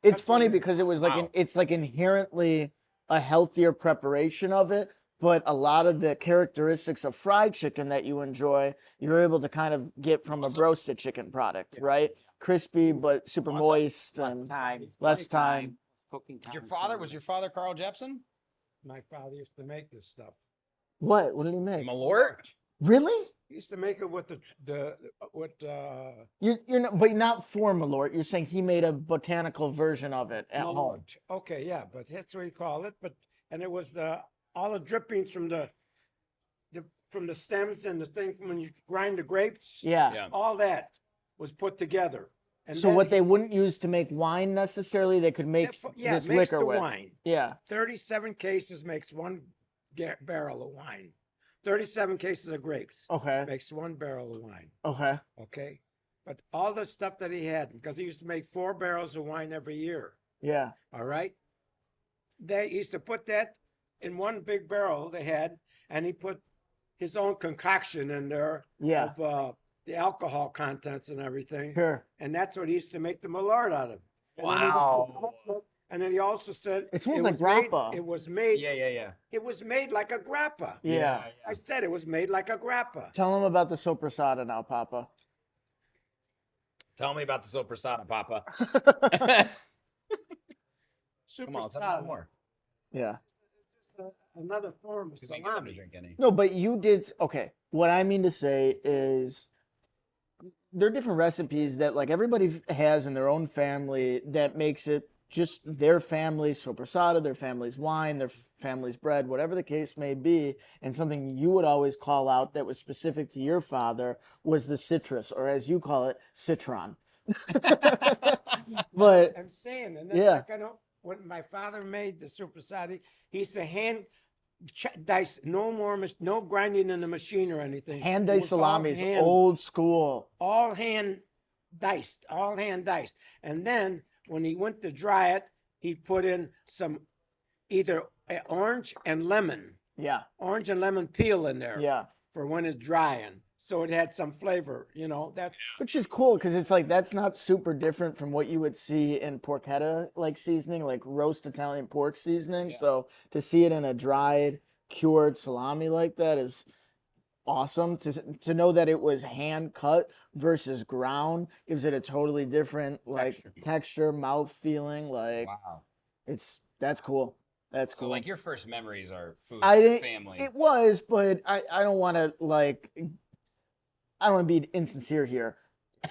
It's That's funny what it is. because it was like Wow. it's like inherently a healthier preparation of it, but a lot of the characteristics of fried chicken that you enjoy, you're able to kind of get from a roasted chicken product, right? Crispy but super moist and less time. Cooking time. Was your father Carl Jepson? My father used to make this stuff. What? What did he make? Malört? Really? He used to make it with You're not, but not for Malört. You're saying he made a botanical version of it at home. Malört. Okay, yeah, but that's what you call it. And it was all the drippings from the stems and the thing from when you grind the grapes. Yeah. Yeah. All that was put together. And So then what they wouldn't use to make wine necessarily, they could make yeah, this makes liquor the with. wine. Yeah. 37 cases makes one barrel of wine. 37 cases of grapes Okay. makes one barrel of wine. Okay. Okay, but all the stuff that he had, because he used to make 4 barrels of wine every year. Yeah. All right, they used to put that in one big barrel they had, and he put his own concoction in there Yeah. of the alcohol contents and everything, Sure. and that's what he used to make the Malört out of. And Wow. And then he also said It smells was like made- grappa. It was made. Yeah. It was made like a grappa. Yeah. I said it was made like a grappa. Tell him about the sopressata now, Papa. Tell me about the sopressata, Papa. Super Come on, tell me salad. more. Yeah. Another form of Because I ain't got them to salami. drink any. No, but you did. Okay. What I mean to say is there are different recipes that like everybody has in their own family that makes it just their family's sopressata, their family's wine, their family's bread, whatever the case may be. And something you would always call out that was specific to your father was the citrus, or as you call it, citron. But I'm saying, and then Yeah. like I know when my father made the supersati, he used to hand Dice, no more, no grinding in the machine or anything. Hand It diced was all salami is hand- old school. all hand diced. And then when he went to dry it, he put in some either orange and lemon peel in there Yeah. for when it's drying. So it had some flavor, that's Which is cool because it's like that's not super different from what you would see in porchetta like seasoning, like roast Italian pork seasoning. So to see it in a dried, cured salami like that is awesome. To know that it was hand cut versus ground gives it a totally different like texture, mouth feeling. Like Wow. that's cool. That's So cool. like your first memories are food, I didn't. family. It was, but I don't want to like. I don't want to be insincere here.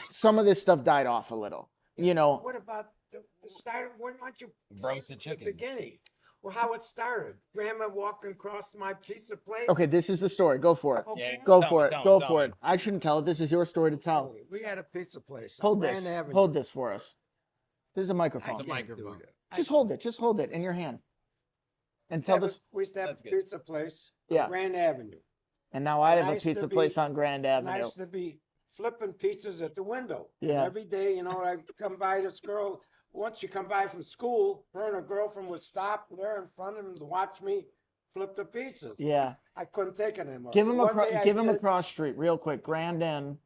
Some of this stuff died off a little. What about the start? Why don't you Roasted start at chicken. the beginning? Well, how it started. Grandma walking across my pizza place. Okay, this is the story. Go for it. Okay. Yeah, Go tell for me, it. tell me, Go tell for me. it. I shouldn't tell it. This is your story to tell. We had a pizza place. Hold on this. Grand Avenue. Hold this for us. This is a microphone. It's a microphone. Just hold it. Just hold it in your hand. And tell this. We used to have That's a good. pizza place Yeah. on Grand Avenue. And now I and have I a used to pizza be- place on Grand And I Avenue. used to be flipping pizzas at the window. And Yeah. every day, I come by this girl. Once you come by from school, her and her girlfriend would stop there in front of him to watch me flip the pizzas. Yeah. I couldn't take it anymore. Give So him one day I a said, cross street real quick. Grand and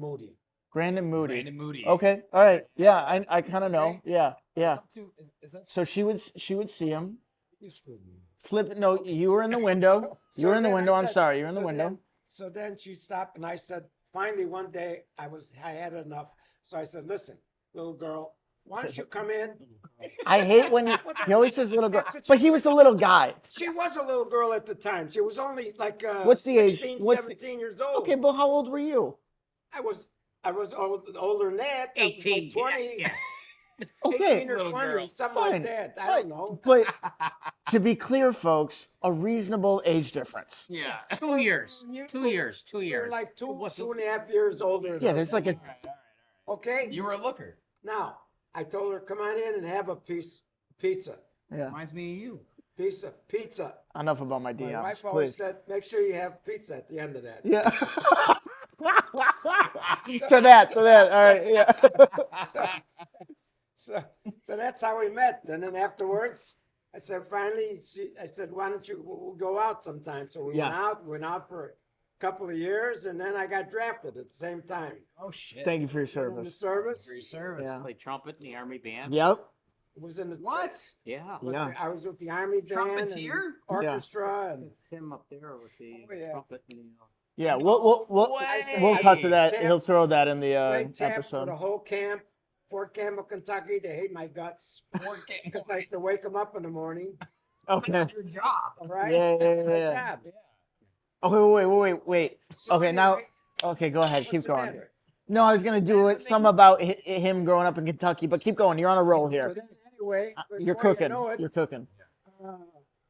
Moody. Grand and Moody. Brandon Moody. Okay. All right. Yeah. I kind of know. Okay. Yeah. Yeah. Is that So she would see him You screwed me. flip. No, you were in the window. You were in the then I window. I'm said- sorry. You're in the so window. So then she stopped and I said, finally one day I had enough. So I said, listen, little girl, why don't you come in? I hate when he always says little girl, That's what but you he was a little guy. She was a little girl at the time. She was only like What's the age? 16, What's the- 17 years old. Okay, but how old were you? I was older than that. I was like 18. 20, Yeah. Okay, 18 or Little 20, girl. something fine. like that. I fine. don't know. But to be clear, folks, a reasonable age difference. Yeah. 2 years. You- 2 years. 2 You're years. like It wasn't- 2.5 years older. Yeah, than there's like a. Okay. You were a looker. Now I told her, come on in and have a pizza. Yeah. Reminds me of you. Pizza. Enough about my My DMs, wife always please. said, make sure you have pizza at the end of that. Yeah. to that. All right. Yeah. So that's how we met. And then afterwards, I said, finally, I said, why don't we'll go out sometime? So we went out for a couple of years, and then I got drafted at the same time. Oh shit. Thank you for your In the service. service. Free service. Yeah. Played trumpet in the army band. Yep. Was in the What? Yeah. Yeah. I was with the army band and Trumpeteer? orchestra, and It's him up there with the Oh, yeah. trumpet. And the, Yeah. We'll way. cut to that. Tap- He'll throw that in the played tap for episode. the whole camp. Fort Campbell, Kentucky. They hate my guts because I used to wake them up in the morning. Okay. That's your job. All right. Yeah, yeah, My yeah. job. Okay, wait. So Okay, now. anyway, Okay, go ahead. what's Keep the going. matter? No, I was gonna do it. Some about him growing up in Kentucky, but keep going. You're on a roll So here. then anyway, You're before you cooking. know it, You're cooking.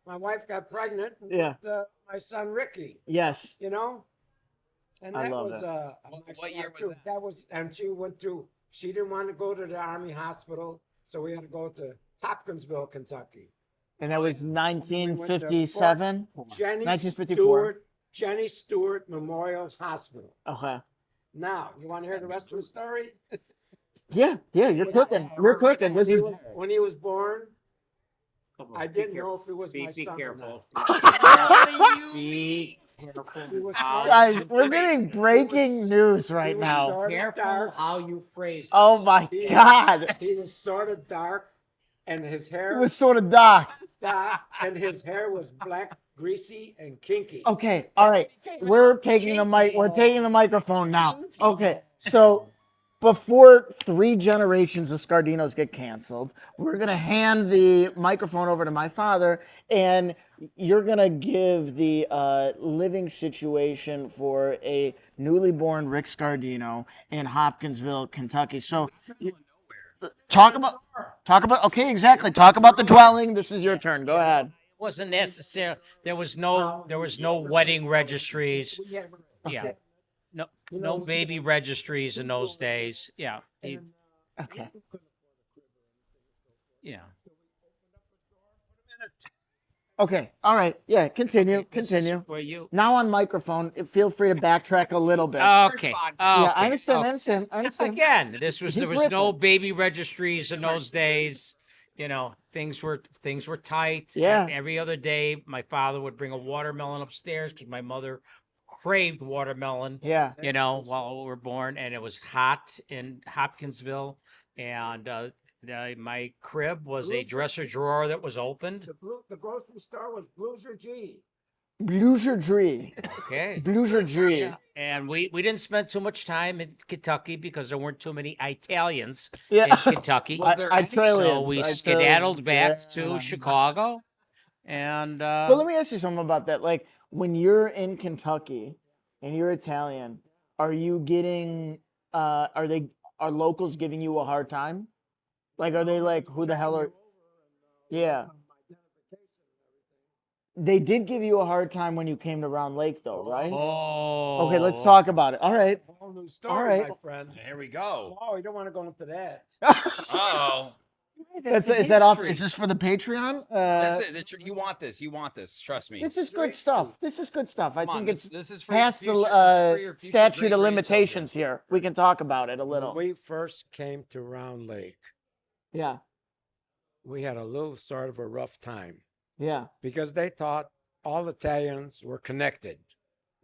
my wife got pregnant Yeah. with my son Ricky, Yes. and I that love was that. a nice What year start, was too. that? That was, and she didn't want to go to the Army hospital, so we had to go to Hopkinsville, Kentucky. And that was went to 1957. Jenny 1954. Jenny Stewart Memorial Hospital. Okay. Now, you want to hear the rest of the story? Yeah. You're cooking. You're cooking. This is. When he was born, Come on, I be didn't careful. know if it was my Be son or careful. not. Be careful. He was How Guys, you we're phrase getting it. breaking news He right was now. sort of Careful dark. how you phrase Oh this. my He- God. He was sort of dark, and his It hair was sort of dark. was black, greasy, and kinky. Okay. All right. We're taking the mic. We're taking the microphone now. Okay. So before 3 generations of Scardinos get canceled, we're gonna hand the microphone over to my father, and you're gonna give the living situation for a newly born Rick Scardino in Hopkinsville, Kentucky. So talk about. Okay, exactly. Talk about the dwelling. This is your turn. Go ahead. Wasn't necessary. There was no wedding registries. Yeah. Yeah. No baby registries in those days. Yeah. Okay. Yeah. Okay. All right. Yeah. Continue. Okay, this is Continue. where you. Now on microphone, feel free to backtrack a little bit. Okay. Yeah, I okay, understand. I okay. understand. I understand. Again, there He's was no ripping. baby registries in those days. You know, things were tight. Yeah. Every other day, my father would bring a watermelon upstairs because my mother craved watermelon. Yeah. You know, while we were born, and it was hot in Hopkinsville, and my crib was a dresser drawer that was opened. The grocery store was Blueser G. Blueser Okay. Blueser Yeah. And we didn't spend too much time in Kentucky because there weren't too many Italians Yeah. in Kentucky. So we skedaddled back to Chicago. And But let me ask you something about that. Like when you're in Kentucky and you're Italian, are you getting are locals giving you a hard time? Like are they like, who the hell are Yeah. They did give you a hard time when you came to Round Lake though, right? oh, Okay, let's talk about it. All right. Whole new story, All right. my friend. Here we go. Oh, you don't want to go into that. Oh, Is that off? Is this for the Patreon? you want this? You want this? Trust me. This is good stuff. This is good stuff. I Come on, think it's this is for past your future, the this is for your future statute of great-grandchildren. limitations here. We can talk about it a When little. we first came to Round Lake, Yeah. we had a little sort of a rough time Yeah. because they thought all Italians were connected,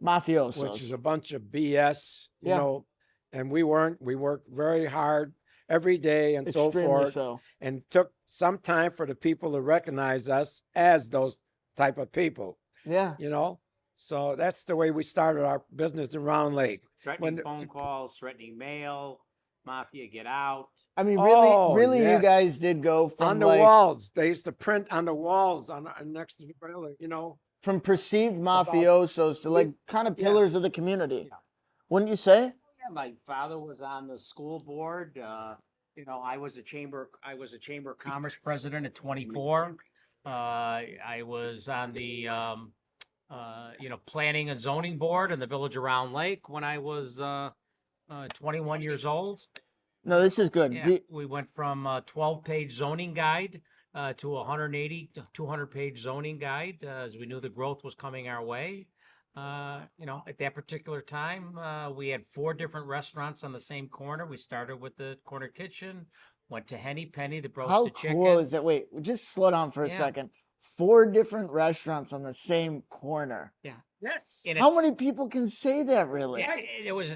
Mafiosos. which is a bunch of BS, you Yeah. know, and we weren't. We worked very hard every day and so Extremely forth, so. and took some time for the people to recognize us as those type of people, Yeah. you know. So that's the way we started our business in Round Lake. threatening when- phone calls, threatening mail, mafia, get out. I mean, really, Oh, really, you yes. guys did go from On the like walls, they used to print on the walls next to the building, you know. from perceived mafiosos to like kind of Yeah. pillars of the community. Wouldn't you say? Yeah, my father was on the school board. You know, I was a chamber of commerce president at 24. I was on the planning and zoning board in the village of Round Lake when I was 21 years old. No, this is good. Yeah, we went from a 12-page zoning guide to 180 to 200-page zoning guide as we knew the growth was coming our way. At that particular time, we had 4 different restaurants on the same corner. We started with the corner kitchen, went to Henny Penny, the How roasted chicken. cool is it? Wait, just slow down for a Yeah. second. 4 different restaurants on the same corner. Yes. In How a- many people can say that really? Yeah,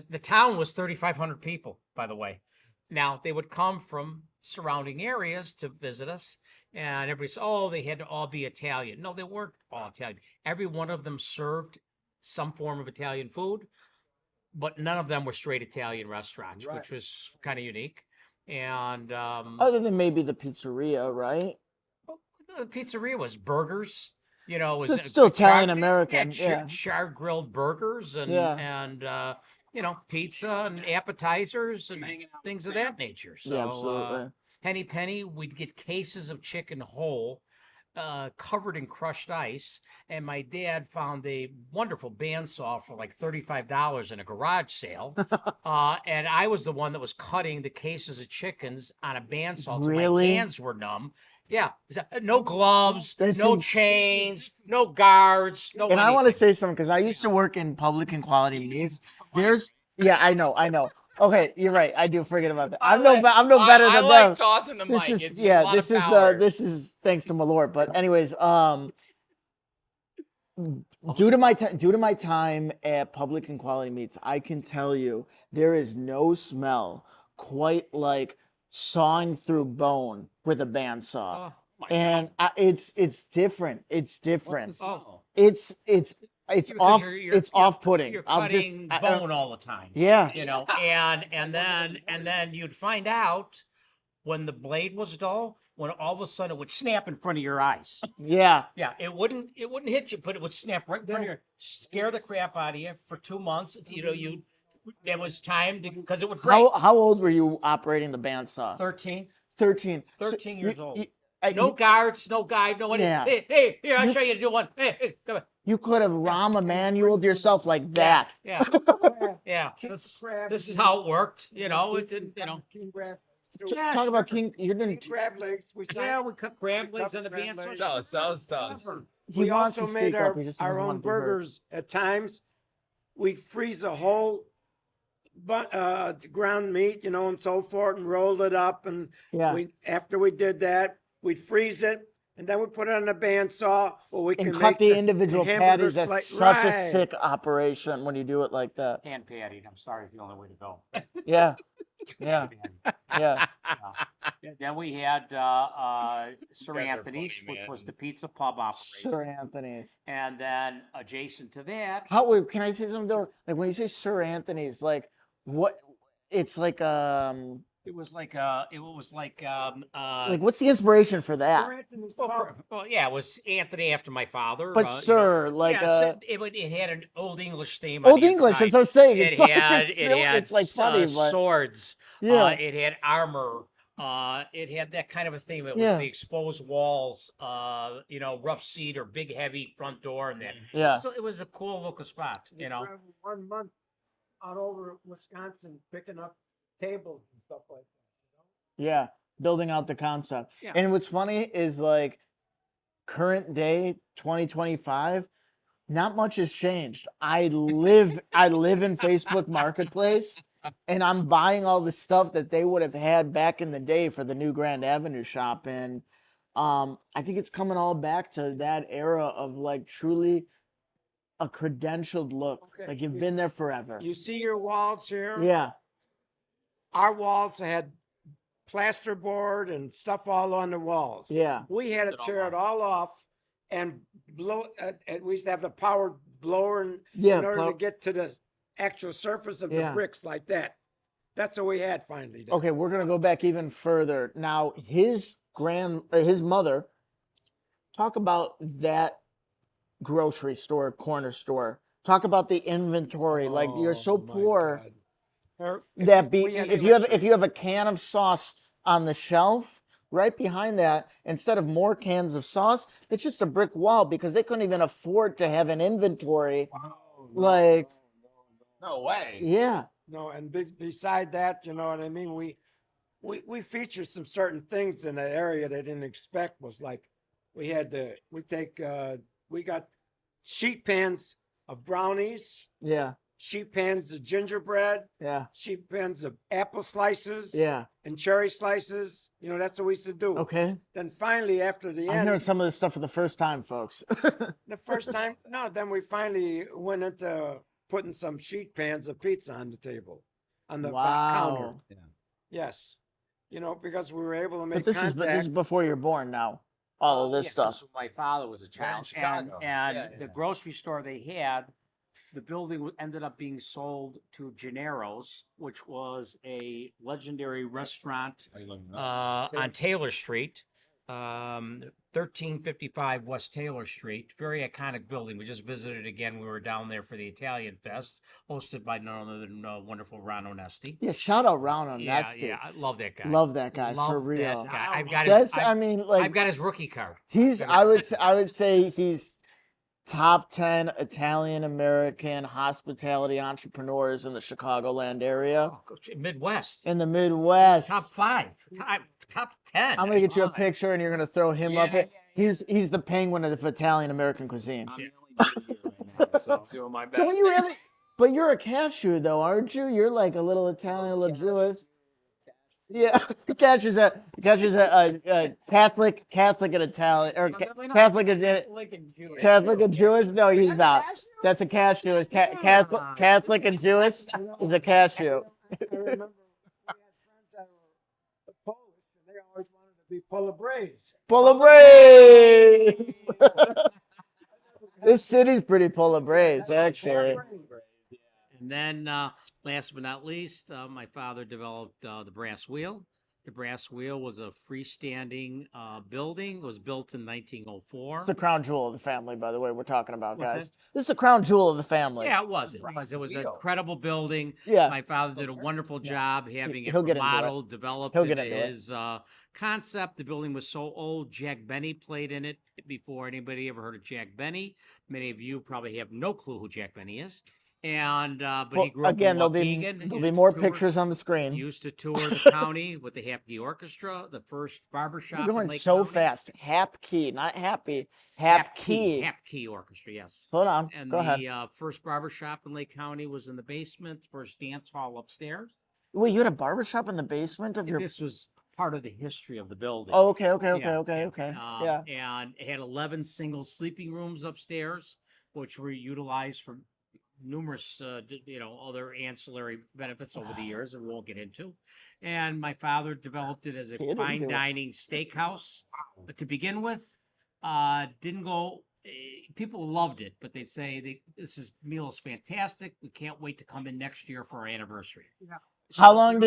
the town was 3,500 people, by the way. Now they would come from surrounding areas to visit us, and everybody said, "Oh, they had to all be Italian." No, they weren't all Italian. Every one of them served some form of Italian food, but none of them were straight Italian restaurants, Right. which was kind of unique. And Other than maybe the pizzeria, right? the pizzeria was burgers. You know, it So was it's still Italian American. Yeah. char grilled burgers and pizza and appetizers and things of that nature. So, Yeah, absolutely. Henny Penny, we'd get cases of chicken whole, covered in crushed ice, and my dad found a wonderful bandsaw for like $35 in a garage sale, and I was the one that was cutting the cases of chickens on a bandsaw till Really? my hands were numb. Yeah, no gloves, That's no ins- chains, no guards, no. And I want to anything. say something because I used to work in public and quality meetings. Yeah, I know. Okay, you're right. I do forget about that. I'm no better I than like them. tossing the This mic. is It's a lot of power. this is thanks to Malört. But anyways, due to my time at public and quality meets, I can tell you there is no smell quite like sawing through bone with a bandsaw. Oh, And it's different. It's different. oh. It's Because off. you're- It's off-putting. You're I'll just cutting I- bone all the time. yeah. You know, and then you'd find out when the blade was dull, when all of a sudden it would snap in front of your eyes. Yeah. Yeah, it wouldn't hit you, but it would snap right in front of your, scare the crap out of you for 2 months. You know, there was time because it would break. How old were you operating the bandsaw? 13 13. 13 years old. I- No guards, no guide, no anything. Yeah. Hey, here, I'll show you to do one. Hey, come on. You could have Rama manualed yourself like that. Yeah. Yeah. This is how it worked. You know, it didn't, King crab, Talk about king. You're King doing. crab legs. We Yeah, we cook crab we legs cook on the crab bandsaw. legs. Tell us. He We wants also to made speak up. He just our doesn't want own to be heard. burgers at times. We'd freeze a whole ground meat, you know, and so forth, and rolled it up. And Yeah. after we did that, we'd freeze it, and then we put it on the bandsaw where we And can cut make the individual hamburger patties. That's slice- such a right. sick operation when you do it like that. Hand patty. I'm sorry, it's the only way to go. Yeah. Yeah. Yeah. Then we had Sir guys are Anthony's, funny, which man. was the pizza pub operation. Sir Anthony's. And then adjacent to that, How wait, can I say something though? Like when you say Sir Anthony's, like what? It's like it was like what's the inspiration for that? Sir Anthony's well, Pub. well, yeah, it was Anthony after my father. But you know. Sir, like Yeah, so it had an Old English theme. Old on the English. inside. That's what I'm saying. It It's like had it's, silly, it's like funny, but swords. yeah, It had armor. It had that kind of a theme. It was Yeah. the exposed walls. You know, rough cedar, big heavy front door, and that. yeah. So it was a cool looking spot. We You know. traveled 1 month out over Wisconsin picking up tables and stuff like that. Yeah, building out the concept. Yeah. And what's funny is like current day 2025, not much has changed. I live in Facebook Marketplace and I'm buying all the stuff that they would have had back in the day for the new Grand Avenue shop. And I think it's coming all back to that era of like truly a credentialed look. Okay, Like you've you been there forever. You see your walls here? Yeah. Our walls had plasterboard and stuff all on the walls. Yeah. We had to It all tear it all off and blow. And we used to have the power blower Yeah. in order to get to the actual surface of Yeah. the bricks like that. That's what we had finally. Done. Okay, we're gonna go back even further. Now, his mother, talk about that grocery store, corner store. Talk about the inventory. Like you're so Oh, my poor God. Or that we had if electric- you have a can of sauce on the shelf, right behind that, instead of more cans of sauce, it's just a brick wall because they couldn't even afford to have an inventory. Oh, Like, No way. yeah, no, and beside that, you know what I mean. We featured some certain things in that area they didn't expect. Was like we got sheet pans of brownies, yeah, sheet pans of gingerbread, yeah, sheet pans of apple slices, yeah. and cherry slices. You know, that's what we used to do. Okay, Then finally, after the I'm end, hearing some of this stuff for the first time, folks. the first time, no, then we finally went into putting some sheet pans of pizza on the table, on the back counter. Wow. Yes, you know, because we were able to make But this contact. is before you're born now. All of this Yes, stuff. so my father was a child, and Chicago. Yeah, the yeah. grocery store they had, the building ended up being sold to Gennaro's, which was a legendary restaurant on Taylor Street, 1355 West Taylor Street. Very iconic building. We just visited again. We were down there for the Italian Fest, hosted by none other than wonderful Ron Onesti. Yeah, shout out Ron Yeah, Onesti. yeah, I love that guy. Love that guy Love for that real. guy. I've got That's his. I mean, like I've got his rookie card. he's I would say he's top 10 Italian American hospitality entrepreneurs in the Chicagoland area. Oh, Midwest. In the Midwest. Top 5. Top 10. I'm gonna get you a Come on. picture and you're gonna throw him up Yeah, here. He's the penguin of Italian American cuisine. I'm the only Jew here right now, so I'm doing my best. Don't you really? But you're a cashew though, aren't you? You're like a little Italian, a little Jewish. Yeah, Cashew's a Catholic and Italian, or Catholic and Jewish. No, he's not. That's a cashew. Is Catholic and Jewish is a cashew. I remember we had friends that were Polish, and they always wanted to be Polabraise. Full of brains. This city's pretty full of brains, actually. And then, last but not least, my father developed the brass wheel. The brass wheel was a freestanding building. It was built in 1904. It's the crown jewel of the family, by the way. We're talking about, What's guys. This is the crown jewel of the family. Yeah, it was. It was. It was an incredible building. Yeah. My father did a wonderful job having it He'll get into it. remodeled, developed He'll into get into it. his concept. The building was so old. Jack Benny played in it before anybody ever heard of Jack Benny. Many of you probably have no clue who Jack Benny is. And but Well, he grew up again, in there'll Waukegan. be used to more tour- pictures on the screen. Used to tour the county with the Happy Orchestra, the first barbershop You're going in Lake so County. fast. Hap Key, not happy. Hap Key. Hap Key Orchestra, yes. Hold on. And Go ahead. the first barbershop in Lake County was in the basement, first dance hall upstairs. Wait, you had a barbershop in the basement of your. This was part of the history of the building. Oh, okay, okay, okay, Yeah, okay, yeah. okay. Yeah. And it had 11 single sleeping rooms upstairs, which were utilized for numerous, other ancillary benefits over the years that we won't get into. And my father developed it as a Get fine into it. dining steakhouse. But to begin with, didn't go. People loved it, but they'd say this meal is fantastic. We can't wait to come in next year for our anniversary. Yeah. How long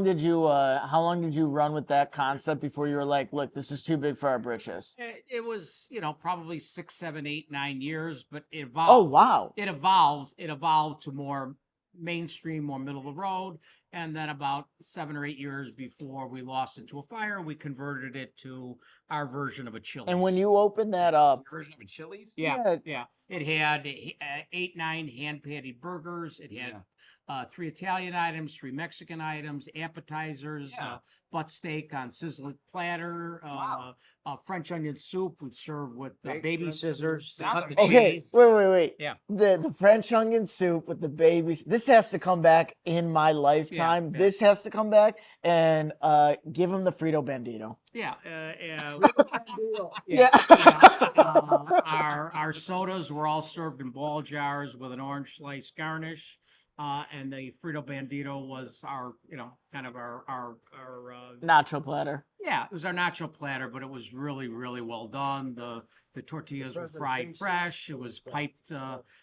did you run with that concept before you were like, look, this is too big for our britches? It was, probably 6, 7, 8, 9 years, but it evolved. Oh wow. It evolved to more mainstream, more middle of the road, and then about 7 or 8 years before we lost it to a fire, we converted it to our version of a Chili's. And when you opened that up, Version of a Chili's? yeah, it had 8, 9 hand patted burgers. It had 3 Italian items, 3 Mexican items, appetizers, butt steak on sizzling platter, French onion soup we'd serve with baby French scissors. to onion cut soup. the okay, cheese. wait. Yeah. The French onion soup with the babies. This has to come back in my lifetime. yeah. This has to come back, and give him the Frito Bandito. Yeah, Yeah. our sodas were all served in ball jars with an orange slice garnish, and the Frito Bandito was our, kind of our Nacho platter. yeah, it was our nacho platter, but it was really, really well done. The tortillas were fried fresh. It was piped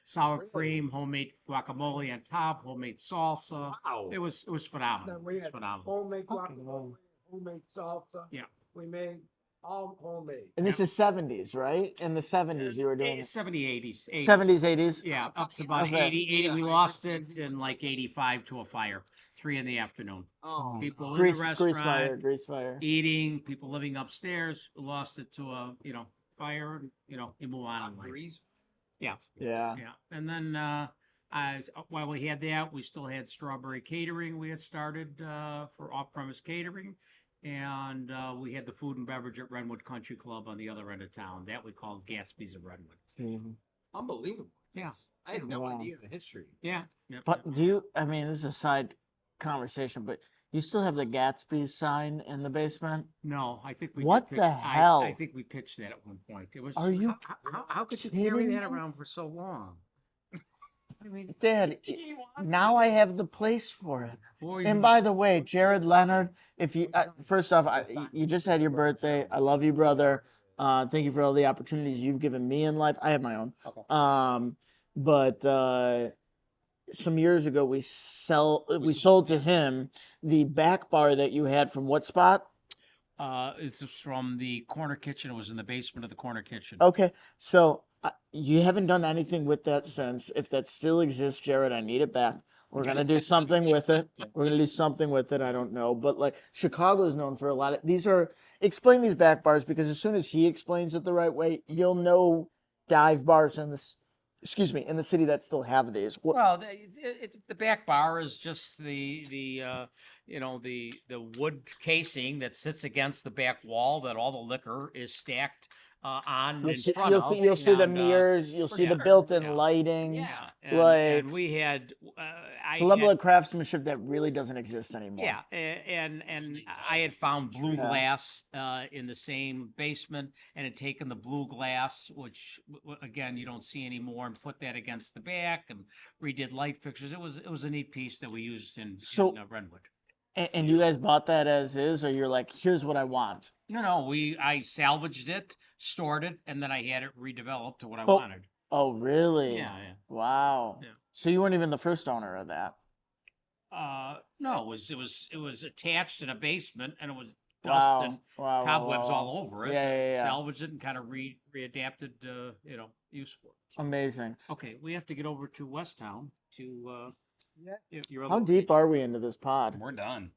sour cream, homemade guacamole on top, homemade salsa. Wow. It was phenomenal. We It was had phenomenal. homemade guacamole, homemade salsa. Yeah. We made all homemade. And this is 70s, right? In the 70s you were doing it. 70s, 80s. 70s, 80s. Yeah, up to about Okay. 80. We lost it in like 85 to a fire, 3 in the afternoon. Oh, People Grease, in the grease restaurant fire, grease fire. eating, people living upstairs, lost it to a, fire, and, you move on in life. Grease? Yeah, Yeah. yeah. And then while we had that, we still had Strawberry Catering we had started for off-premise catering. And we had the food and beverage at Renwood Country Club on the other end of town. That we called Gatsby's of Renwood. Mhm. Unbelievable. Yeah. I had no Wow. idea the history. Yeah. Yep, But yep. do you, I mean, this is a side conversation, but you still have the Gatsby sign in the basement? No, I think we. What did the pitch- hell? I think we pitched that at one point. It was. Are you How could you kidding carry that me? around for so long? I mean, Dad, now I have the place for it. boy, And by the way, Jared Leonard, if you first off, you just had your birthday. I love you, brother. Thank you for all the opportunities you've given me in life. I have my own. Okay. But some years ago, we sold to him the back bar that you had from what spot? this is from the corner kitchen. It was in the basement of the corner kitchen. Okay, so you haven't done anything with that since. If that still exists, Jared, I need it back. We're gonna do something with it. We're gonna do something with it. I don't know, but like Chicago is known for a lot of these. Explain these back bars, because as soon as he explains it the right way, you'll know dive bars in this. Excuse me, in the city that still have these. Well, the back bar is just the wood casing that sits against the back wall that all the liquor is stacked on in front of. You'll see the and, mirrors. You'll for see the sure, built-in yeah. lighting. Yeah, and we had. It's a level of craftsmanship that really doesn't exist anymore. Yeah, and I had found blue Yeah. glass in the same basement, and had taken the blue glass, which again you don't see anymore, and put that against the back, and redid light fixtures. It was a neat piece that we used in Renwood. And you guys bought that as is, or you're like, here's what I want. No, I salvaged it, stored it, and then I had it redeveloped to what I wanted. Oh, really? Yeah. Wow. Yeah. So you weren't even the first owner of that. No, it was attached in a basement, and it was dust and cobwebs all over it. Yeah. Salvaged it and kind of readapted, use for it. Amazing. Okay, we have to get over to Westtown to your other How deep location. are we into this pod? We're done.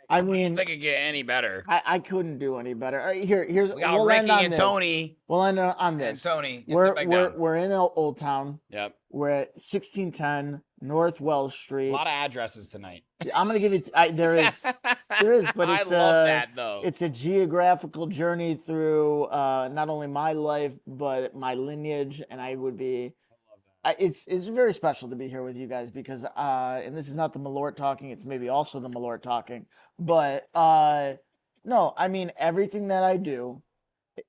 I mean, think it could get any better. I couldn't do any better. All right, here's We got we'll end Ricky on and this. Tony. We'll end on And this. Tony, you sit back down. We're in Old Town. Yep. We're at 1610 North Wells A Street. lot of addresses tonight. I'm gonna give you. There is, but I it's love that though. It's a geographical journey through not only my life but my lineage, and I would be. It's very special to be here with you guys because and this is not the Malört talking. It's maybe also the Malört talking, but no, I mean everything that I do,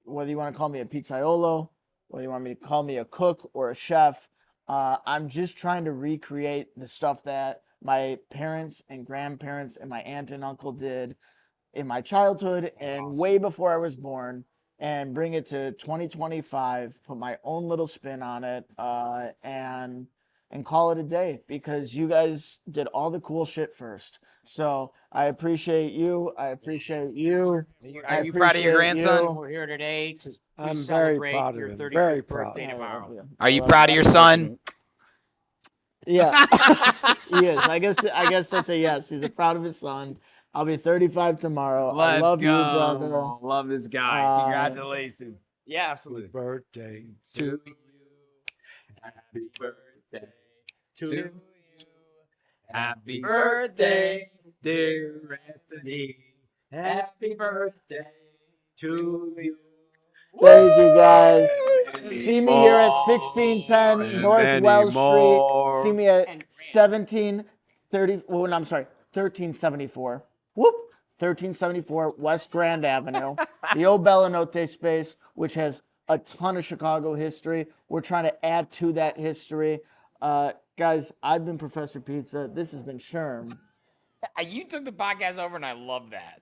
whether you want to call me a pizzaiolo, whether you want me to call me a cook or a chef, I'm just trying to recreate the stuff that my parents and grandparents and my aunt and uncle did in my childhood and way before I was born, and bring it to 2025, put my own little spin on it, and call it a day because you guys did all the cool shit first. So I appreciate you. I appreciate you. Are you proud of your grandson? We're here today to I'm very celebrate proud of your him. 35th Very proud. birthday I love tomorrow. you. Are you I love proud of your son? Yeah, he is. I guess that's a yes. He's proud of his son. I'll be 35 tomorrow. I Let's love go. you, brother. Love this guy. Congratulations. Yeah, Happy absolutely. birthday To to you. Happy birthday to you. Happy birthday, dear Anthony. Happy birthday to you. Thank you, guys. See me here at 1610 North many Wells more. Street. See me at 1730. Oh, no, I'm sorry, 1374. Whoop, 1374 West Grand Avenue, the old Bellanote space, which has a ton of Chicago history. We're trying to add to that history. Guys, I've been Professor Pizza. This has been Sherm. You took the podcast over, and I love that.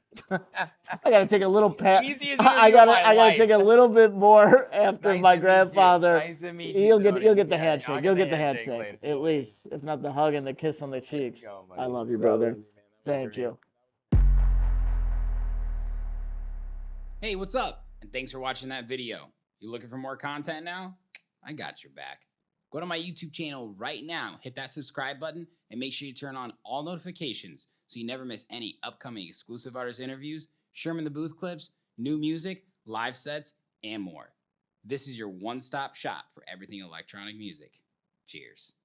I gotta take a little pat. Easiest I interview of my gotta life. take a little bit more after Nice my to meet you. grandfather. Nice to meet you, You'll Tony. get the Yeah, handshake. I'll You'll get get the the handshake handshake later. at least, if not the hug and the kiss on the cheeks. go, I buddy. love you, brother. Thank you. Hey, what's up? And thanks for watching that video. You looking for more content now? I got your back. Go to my YouTube channel right now, hit that subscribe button, and make sure you turn on all notifications so you never miss any upcoming exclusive artist interviews, Sherman the Booth clips, new music, live sets, and more. This is your one-stop shop for everything electronic music. Cheers.